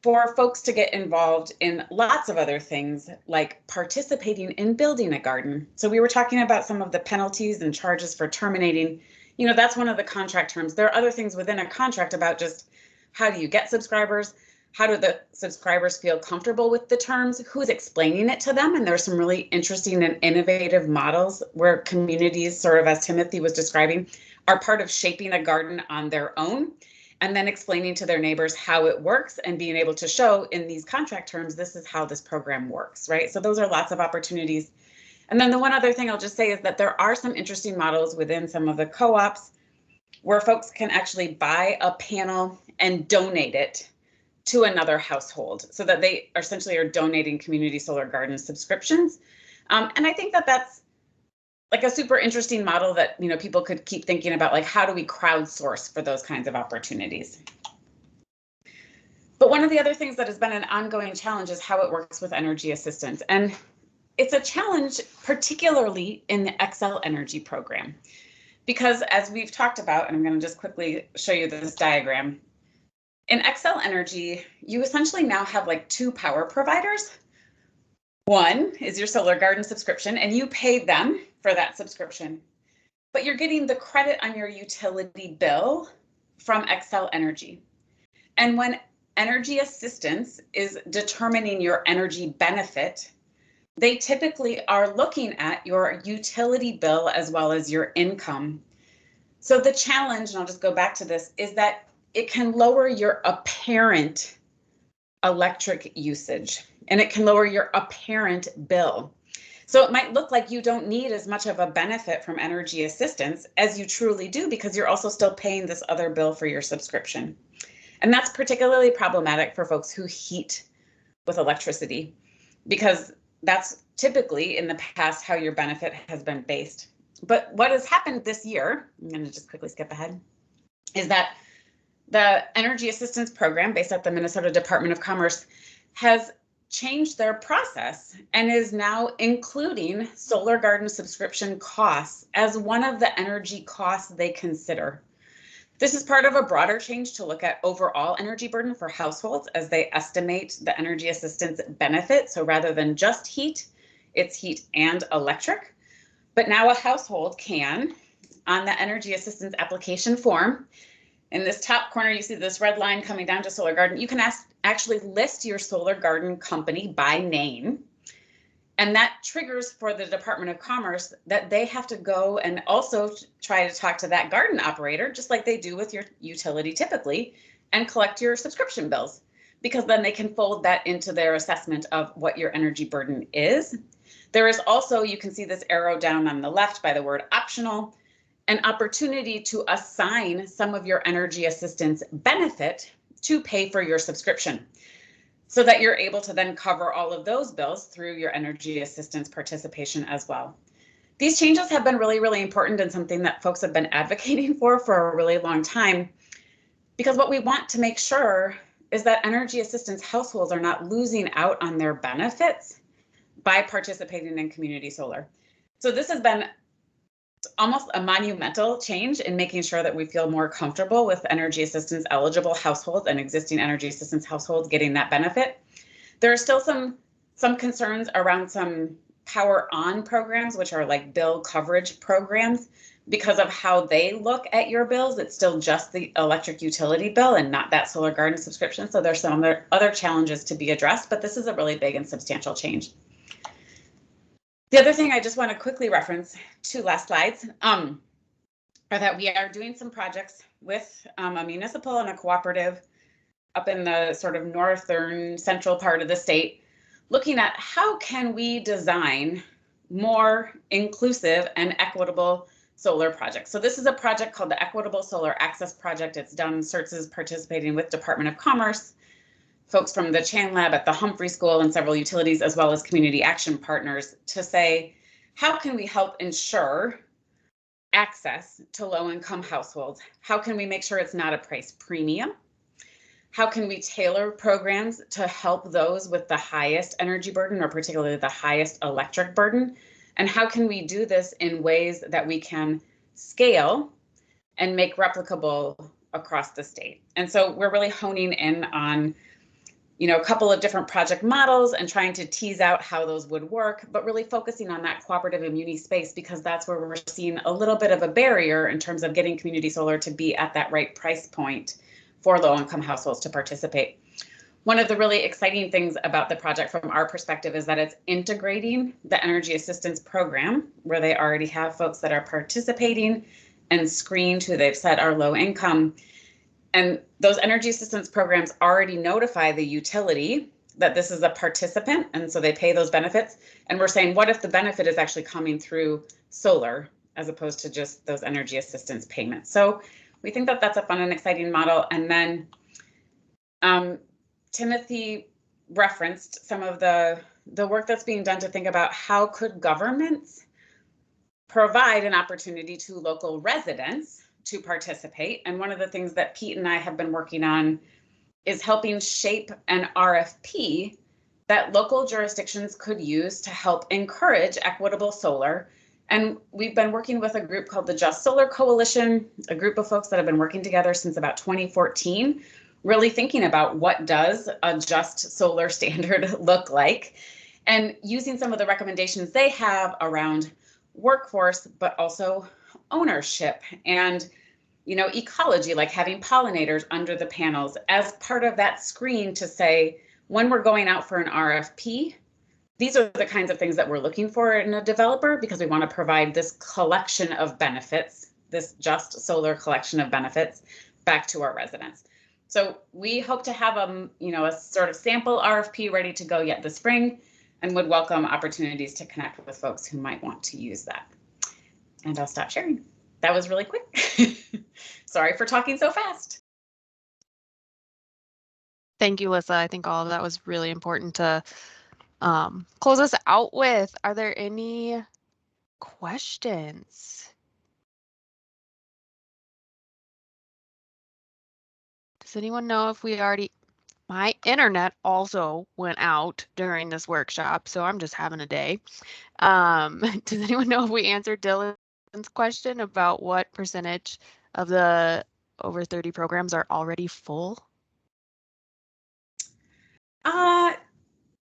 for folks to get involved in lots of other things, like participating in building a garden. So we were talking about some of the penalties and charges for terminating. That's one of the contract terms. There are other things within a contract about just how do you get subscribers? How do the subscribers feel comfortable with the terms? Who's explaining it to them? And there's some really interesting and innovative models where communities, sort of as Timothy was describing, are part of shaping a garden on their own, and then explaining to their neighbors how it works and being able to show in these contract terms, this is how this program works, right? So those are lots of opportunities. And then the one other thing I'll just say is that there are some interesting models within some of the co-ops where folks can actually buy a panel and donate it to another household, so that they essentially are donating community solar garden subscriptions. And I think that that's like a super interesting model that people could keep thinking about, like how do we crowdsource for those kinds of opportunities. But one of the other things that has been an ongoing challenge is how it works with energy assistance. And it's a challenge particularly in the Xcel Energy program, because as we've talked about, and I'm going to just quickly show you this diagram, in Xcel Energy, you essentially now have like two power providers. One is your solar garden subscription, and you pay them for that subscription, but you're getting the credit on your utility bill from Xcel Energy. And when energy assistance is determining your energy benefit, they typically are looking at your utility bill as well as your income. So the challenge, and I'll just go back to this, is that it can lower your apparent electric usage, and it can lower your apparent bill. So it might look like you don't need as much of a benefit from energy assistance as you truly do, because you're also still paying this other bill for your subscription. And that's particularly problematic for folks who heat with electricity, because that's typically in the past how your benefit has been based. But what has happened this year, I'm going to just quickly skip ahead, is that the Energy Assistance Program based at the Minnesota Department of Commerce has changed their process and is now including solar garden subscription costs as one of the energy costs they consider. This is part of a broader change to look at overall energy burden for households as they estimate the energy assistance benefit. So rather than just heat, it's heat and electric. But now a household can, on the energy assistance application form, in this top corner, you see this red line coming down to solar garden. You can actually list your solar garden company by name. And that triggers for the Department of Commerce that they have to go and also try to talk to that garden operator, just like they do with your utility typically, and collect your subscription bills, because then they can fold that into their assessment of what your energy burden is. There is also, you can see this arrow down on the left by the word optional, an opportunity to assign some of your energy assistance benefit to pay for your subscription, so that you're able to then cover all of those bills through your energy assistance participation as well. These changes have been really, really important and something that folks have been advocating for a really long time, because what we want to make sure is that energy assistance households are not losing out on their benefits by participating in community solar. So this has been almost a monumental change in making sure that we feel more comfortable with energy assistance eligible households and existing energy assistance households getting that benefit. There are still some concerns around some power on programs, which are like bill coverage programs. Because of how they look at your bills, it's still just the electric utility bill and not that solar garden subscription. So there's some other challenges to be addressed, but this is a really big and substantial change. The other thing I just want to quickly reference, 2 last slides, are that we are doing some projects with a municipal and a cooperative up in the sort of northern central part of the state, looking at how can we design more inclusive and equitable solar projects. So this is a project called the Equitable Solar Access Project. It's done. CERTs is participating with Department of Commerce, folks from the Chan Lab at the Humphrey School, and several utilities, as well as community action partners, to say, how can we help ensure access to low-income households? How can we make sure it's not a price premium? How can we tailor programs to help those with the highest energy burden, or particularly the highest electric burden? And how can we do this in ways that we can scale and make replicable across the state? And so we're really honing in on, a couple of different project models and trying to tease out how those would work, but really focusing on that cooperative and muni space, because that's where we're seeing a little bit of a barrier in terms of getting community solar to be at that right price point for low-income households to participate. One of the really exciting things about the project from our perspective is that it's integrating the energy assistance program, where they already have folks that are participating and screened who they've said are low income. And those energy assistance programs already notify the utility that this is a participant, and so they pay those benefits. And we're saying, what if the benefit is actually coming through solar as opposed to just those energy assistance payments? So we think that that's a fun and exciting model. And then Timothy referenced some of the work that's being done to think about how could governments provide an opportunity to local residents to participate. And one of the things that Pete and I have been working on is helping shape an RFP that local jurisdictions could use to help encourage equitable solar. And we've been working with a group called the Just Solar Coalition, a group of folks that have been working together since about 2014, really thinking about what does a just solar standard look like, and using some of the recommendations they have around workforce, but also ownership and ecology, like having pollinators under the panels as part of that screen to say, when we're going out for an RFP, these are the kinds of things that we're looking for in a developer, because we want to provide this collection of benefits, this just solar collection of benefits back to our residents. So we hope to have a sort of sample RFP ready to go yet this spring, and would welcome opportunities to connect with folks who might want to use that. And I'll stop sharing. That was really quick. Sorry for talking so fast.
Thank you, Lissa. I think all of that was really important to close us out with. Are there any questions? Does anyone know if we already, my internet also went out during this workshop, so I'm just having a day. Does anyone know if we answered Dylan's question about what percentage of the over 30 programs are already full?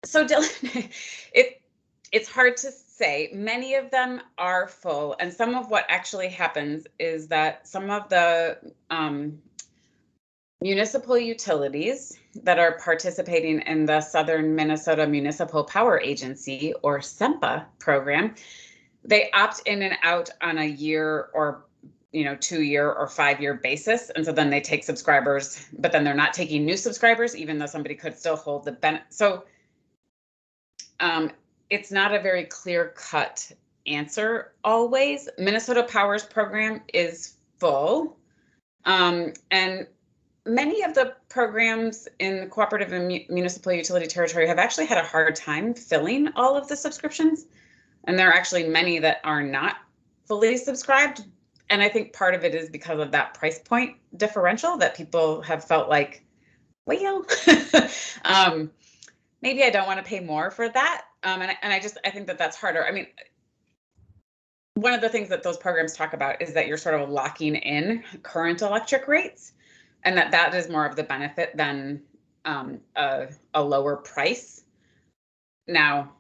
So Dylan, it's hard to say. Many of them are full, and some of what actually happens is that some of the municipal utilities that are participating in the Southern Minnesota Municipal Power Agency, or SEMPA program, they opt in and out on a year or 2-year or 5-year basis. And so then they take subscribers, but then they're not taking new subscribers, even though somebody could still hold the benefit. So it's not a very clear-cut answer always. Minnesota Power's program is full. And many of the programs in the cooperative and municipal utility territory have actually had a hard time filling all of the subscriptions. And there are actually many that are not fully subscribed. And I think part of it is because of that price point differential that people have felt like, well, maybe I don't want to pay more for that. And I think that that's harder. I mean, one of the things that those programs talk about is that you're sort of locking in current electric rates, and that is more of the benefit than a lower price. Now,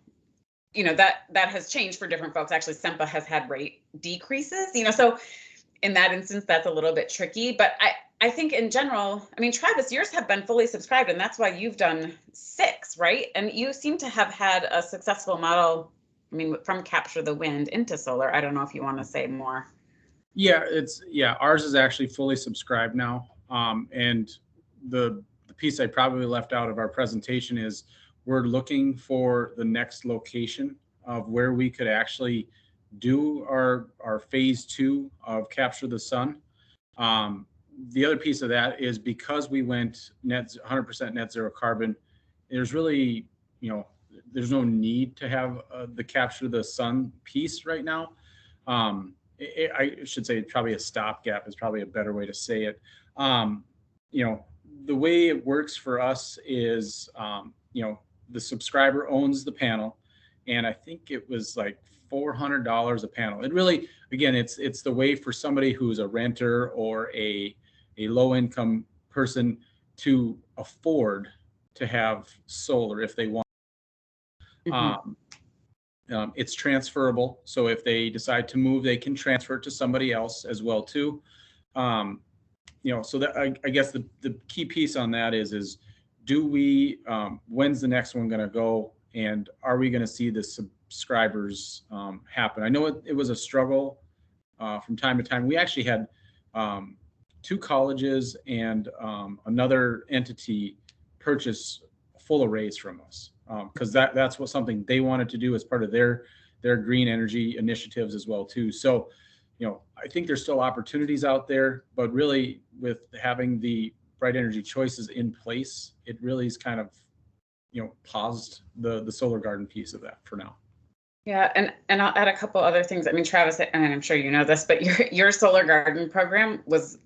that has changed for different folks. Actually, SEMPA has had rate decreases, so in that instance, that's a little bit tricky. But I think in general, I mean, Travis, yours have been fully subscribed, and that's why you've done 6, right? And you seem to have had a successful model, I mean, from capture the wind into solar. I don't know if you want to say more.
Yeah, ours is actually fully subscribed now. And the piece I probably left out of our presentation is we're looking for the next location of where we could actually do our phase 2 of capture the sun. The other piece of that is because we went 100% net zero carbon, there's really, there's no need to have the capture the sun piece right now. I should say probably a stopgap is probably a better way to say it. The way it works for us is, the subscriber owns the panel, and I think it was like $400 a panel. It really, again, it's the way for somebody who's a renter or a low income person to afford to have solar if they want. Mm-hmm. It's transferable, so if they decide to move, they can transfer it to somebody else as well too. So that I guess the key piece on that is do we when's the next one going to go, and are we going to see the subscribers happen? I know it was a struggle from time to time. We actually had 2 colleges and another entity purchase full arrays from us because that's something they wanted to do as part of their green energy initiatives as well too. So, I think there's still opportunities out there, but really with having the bright energy choices in place, it really is kind of, paused the solar garden piece of that for now.
Yeah, and I'll add a couple other things. I mean, Travis, and I'm sure you know this, but your solar garden program was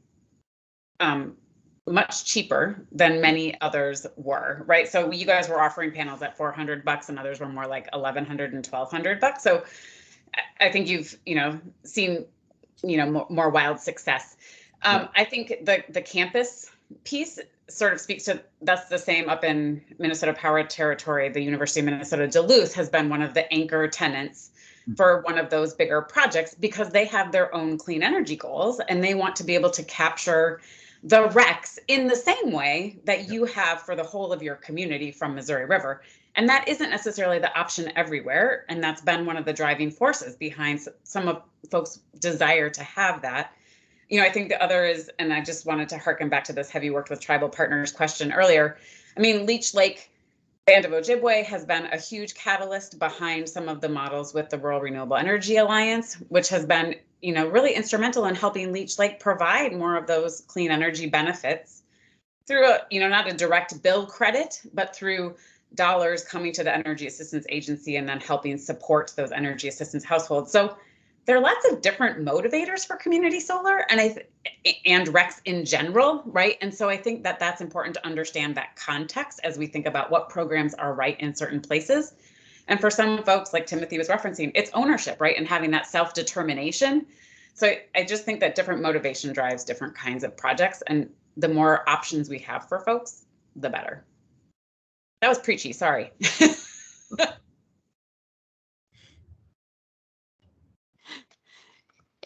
much cheaper than many others were, right? So you guys were offering panels at $400 and others were more like $1,100 and $1,200. So I think you've, seen, more wild success. I think the campus piece sort of speaks to, that's the same up in Minnesota Power Territory. The University of Minnesota Duluth has been one of the anchor tenants for one of those bigger projects because they have their own clean energy goals and they want to be able to capture the RECs in the same way that you have for the whole of your community from Missouri River. And that isn't necessarily the option everywhere. And that's been one of the driving forces behind some of folks' desire to have that. I think the other is, and I just wanted to harken back to this have you worked with tribal partners question earlier. I mean, Leech Lake Band of Ojibwe has been a huge catalyst behind some of the models with the Rural Renewable Energy Alliance, which has been, really instrumental in helping Leech Lake provide more of those clean energy benefits through not a direct bill credit, but through dollars coming to the Energy Assistance Agency and then helping support those energy assistance households. So there are lots of different motivators for community solar and RECs in general, right? And so I think that that's important to understand that context as we think about what programs are right in certain places. And for some folks, like Timothy was referencing, it's ownership, right? And having that self-determination. So I just think that different motivation drives different kinds of projects, and the more options we have for folks, the better. That was preachy, sorry.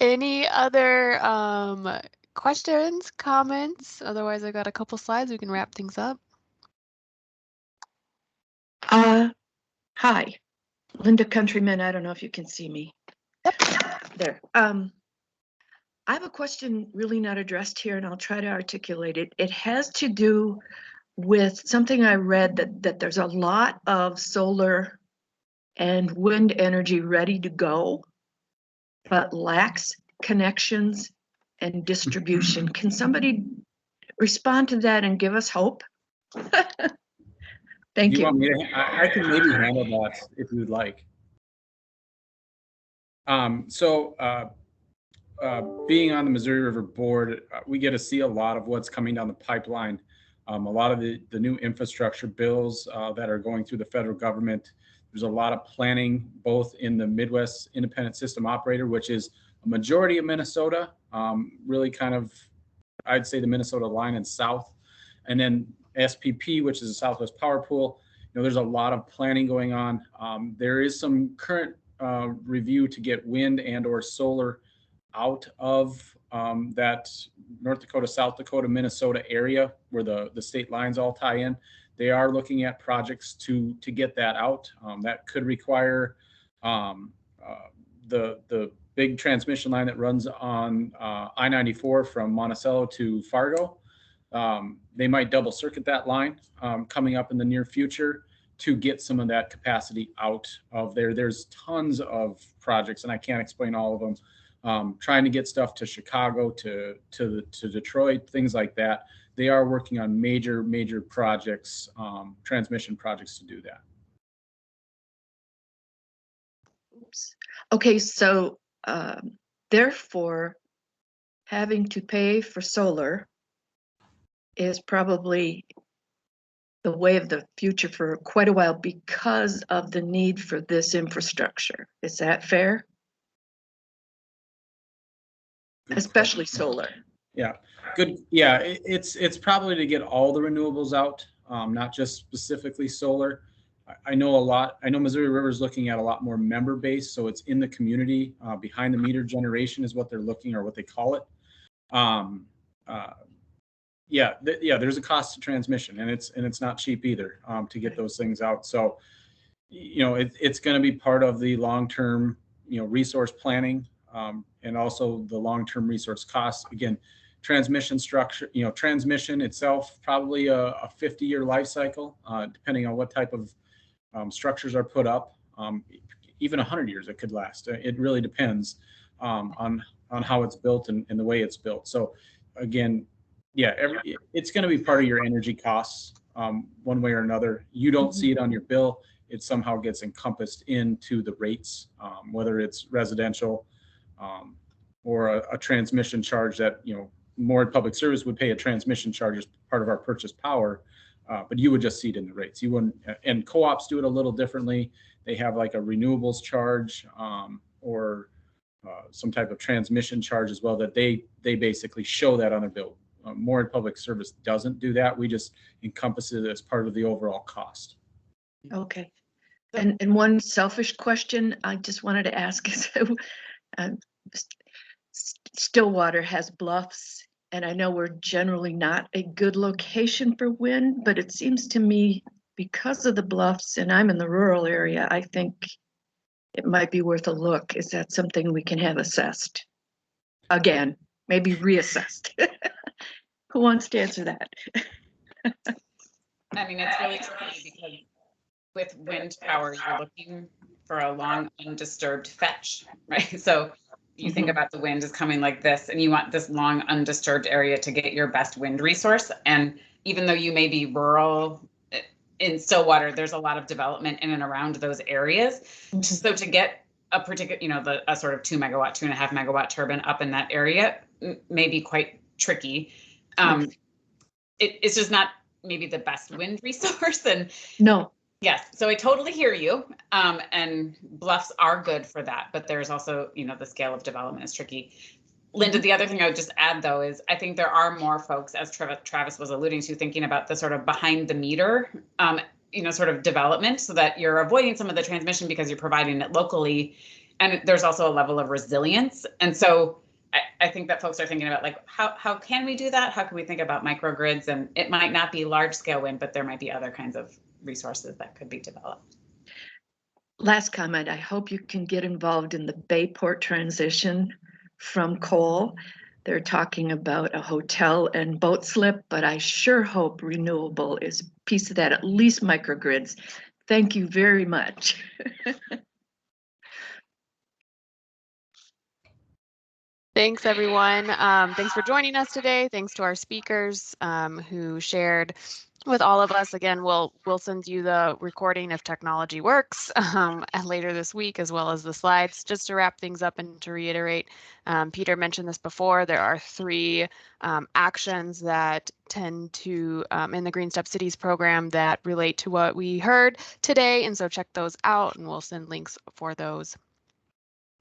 Any other questions, comments? Otherwise, I got a couple slides. We can wrap things up.
Hi, Linda Countryman. I don't know if you can see me.
Yep.
There. I have a question really not addressed here, and I'll try to articulate it. It has to do with something I read that there's a lot of solar and wind energy ready to go, but lacks connections and distribution. Can somebody respond to that and give us hope? Thank you.
Want me to, I can maybe handle that if you would like. Being on the Missouri River Board, we get to see a lot of what's coming down the pipeline. A lot of the new infrastructure bills that are going through the federal government, There's a lot of planning both in the Midwest Independent System Operator, which is a majority of Minnesota, really kind of, I'd say the Minnesota line and south, and then SPP, which is the Southwest Power Pool. There's a lot of planning going on. There is some current review to get wind and or solar out of that North Dakota, South Dakota, Minnesota area where the state lines all tie in. They are looking at projects to get that out. That could require the big transmission line that runs on I-94 from Monticello to Fargo. They might double circuit that line coming up in the near future to get some of that capacity out of there. There's tons of projects, and I can't explain all of them. Trying to get stuff to Chicago, to Detroit, things like that. They are working on major projects, transmission projects to do that.
Oops. Okay, so therefore, having to pay for solar is probably the way of the future for quite a while because of the need for this infrastructure. Is that fair? Especially solar.
Yeah, good. Yeah, it's probably to get all the renewables out, not just specifically solar. I know Missouri River is looking at a lot more member base, so it's in the community. Behind the meter generation is what they're looking, or what they call it. There's a cost to transmission, and it's not cheap either to get those things out. So, it's going to be part of the long-term, resource planning, and also the long-term resource costs. Again, transmission structure, transmission itself, probably a 50-year life cycle, depending on what type of structures are put up. Even 100 years it could last. It really depends on how it's built and the way it's built. So again, it's going to be part of your energy costs one way or another. You don't see it on your bill. It somehow gets encompassed into the rates, whether it's residential or a transmission charge that, Moorhead Public Service would pay a transmission charge as part of our purchase power, but you would just see it in the rates. You wouldn't, and co-ops do it a little differently. They have like a renewables charge or some type of transmission charge as well that they basically show that on their bill. Moorhead Public Service doesn't do that. We just encompass it as part of the overall cost.
Okay. And one selfish question I just wanted to ask is, Stillwater has bluffs, and I know we're generally not a good location for wind, but it seems to me because of the bluffs, and I'm in the rural area, I think it might be worth a look. Is that something we can have assessed? Again, maybe reassessed. Who wants to answer that?
I mean, it's really tricky because with wind power, you're looking for a long undisturbed fetch, right? So you think about the wind is coming like this, and you want this long undisturbed area to get your best wind resource. And even though you may be rural in Stillwater, there's a lot of development in and around those areas. So to get a particular, a sort of 2 megawatt, 2.5 megawatt turbine up in that area may be quite tricky. It's just not maybe the best wind resource. And
no.
Yes, so I totally hear you. And bluffs are good for that, but there's also, the scale of development is tricky. Linda, the other thing I would just add though is I think there are more folks, as Travis was alluding to, thinking about the sort of behind the meter, sort of development, so that you're avoiding some of the transmission because you're providing it locally. And there's also a level of resilience. And so I think that folks are thinking about like, how can we do that? How can we think about microgrids? And it might not be large scale wind, but there might be other kinds of resources that could be developed.
Last comment, I hope you can get involved in the Bayport transition from coal. They're talking about a hotel and boat slip, but I sure hope Renewable is a piece of that, at least microgrids. Thank you very much.
Thanks, everyone. Thanks for joining us today. Thanks to our speakers who shared with all of us. Again, we'll send you the recording if technology works and later this week, as well as the slides. Just to wrap things up and to reiterate, Peter mentioned this before, there are 3 actions that tend to, in the GreenStep Cities program, that relate to what we heard today. And so check those out and we'll send links for those.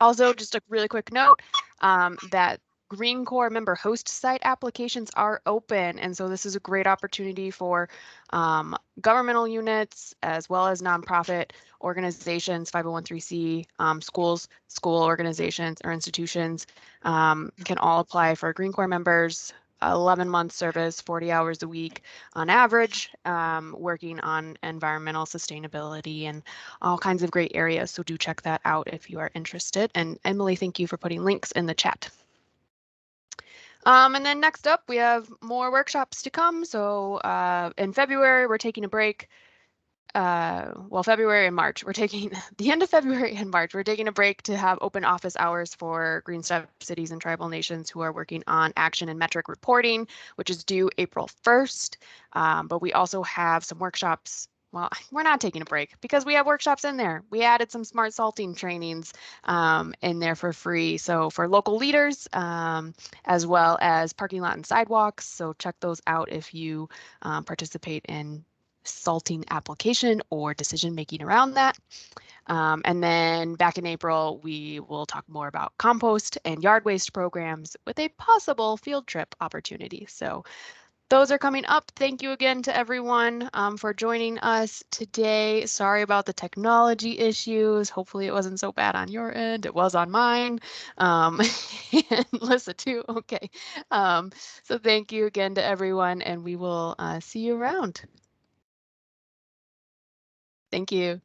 Also, just a really quick note that Green Corps member host site applications are open. And so this is a great opportunity for governmental units as well as nonprofit organizations, 501(c)(3) schools, school organizations or institutions can all apply for Green Corps members. 11-month service, 40 hours a week on average, working on environmental sustainability and all kinds of great areas. So do check that out if you are interested. And Emily, thank you for putting links in the chat. And then next up, we have more workshops to come. So in February, we're taking a break. Well, February and March, we're taking the end of February and March, we're taking a break to have open office hours for GreenStep cities and tribal nations who are working on action and metric reporting, which is due April 1st. But we also have some workshops. Well, we're not taking a break because we have workshops in there. We added some smart salting trainings in there for free. So for local leaders, as well as parking lot and sidewalks. So check those out if you participate in salting application or decision making around that. And then back in April, we will talk more about compost and yard waste programs with a possible field trip opportunity. So those are coming up. Thank you again to everyone for joining us today. Sorry about the technology issues. Hopefully it wasn't so bad on your end. It was on mine. And Lissa too. Okay. So thank you again to everyone, and we will see you around. Thank you.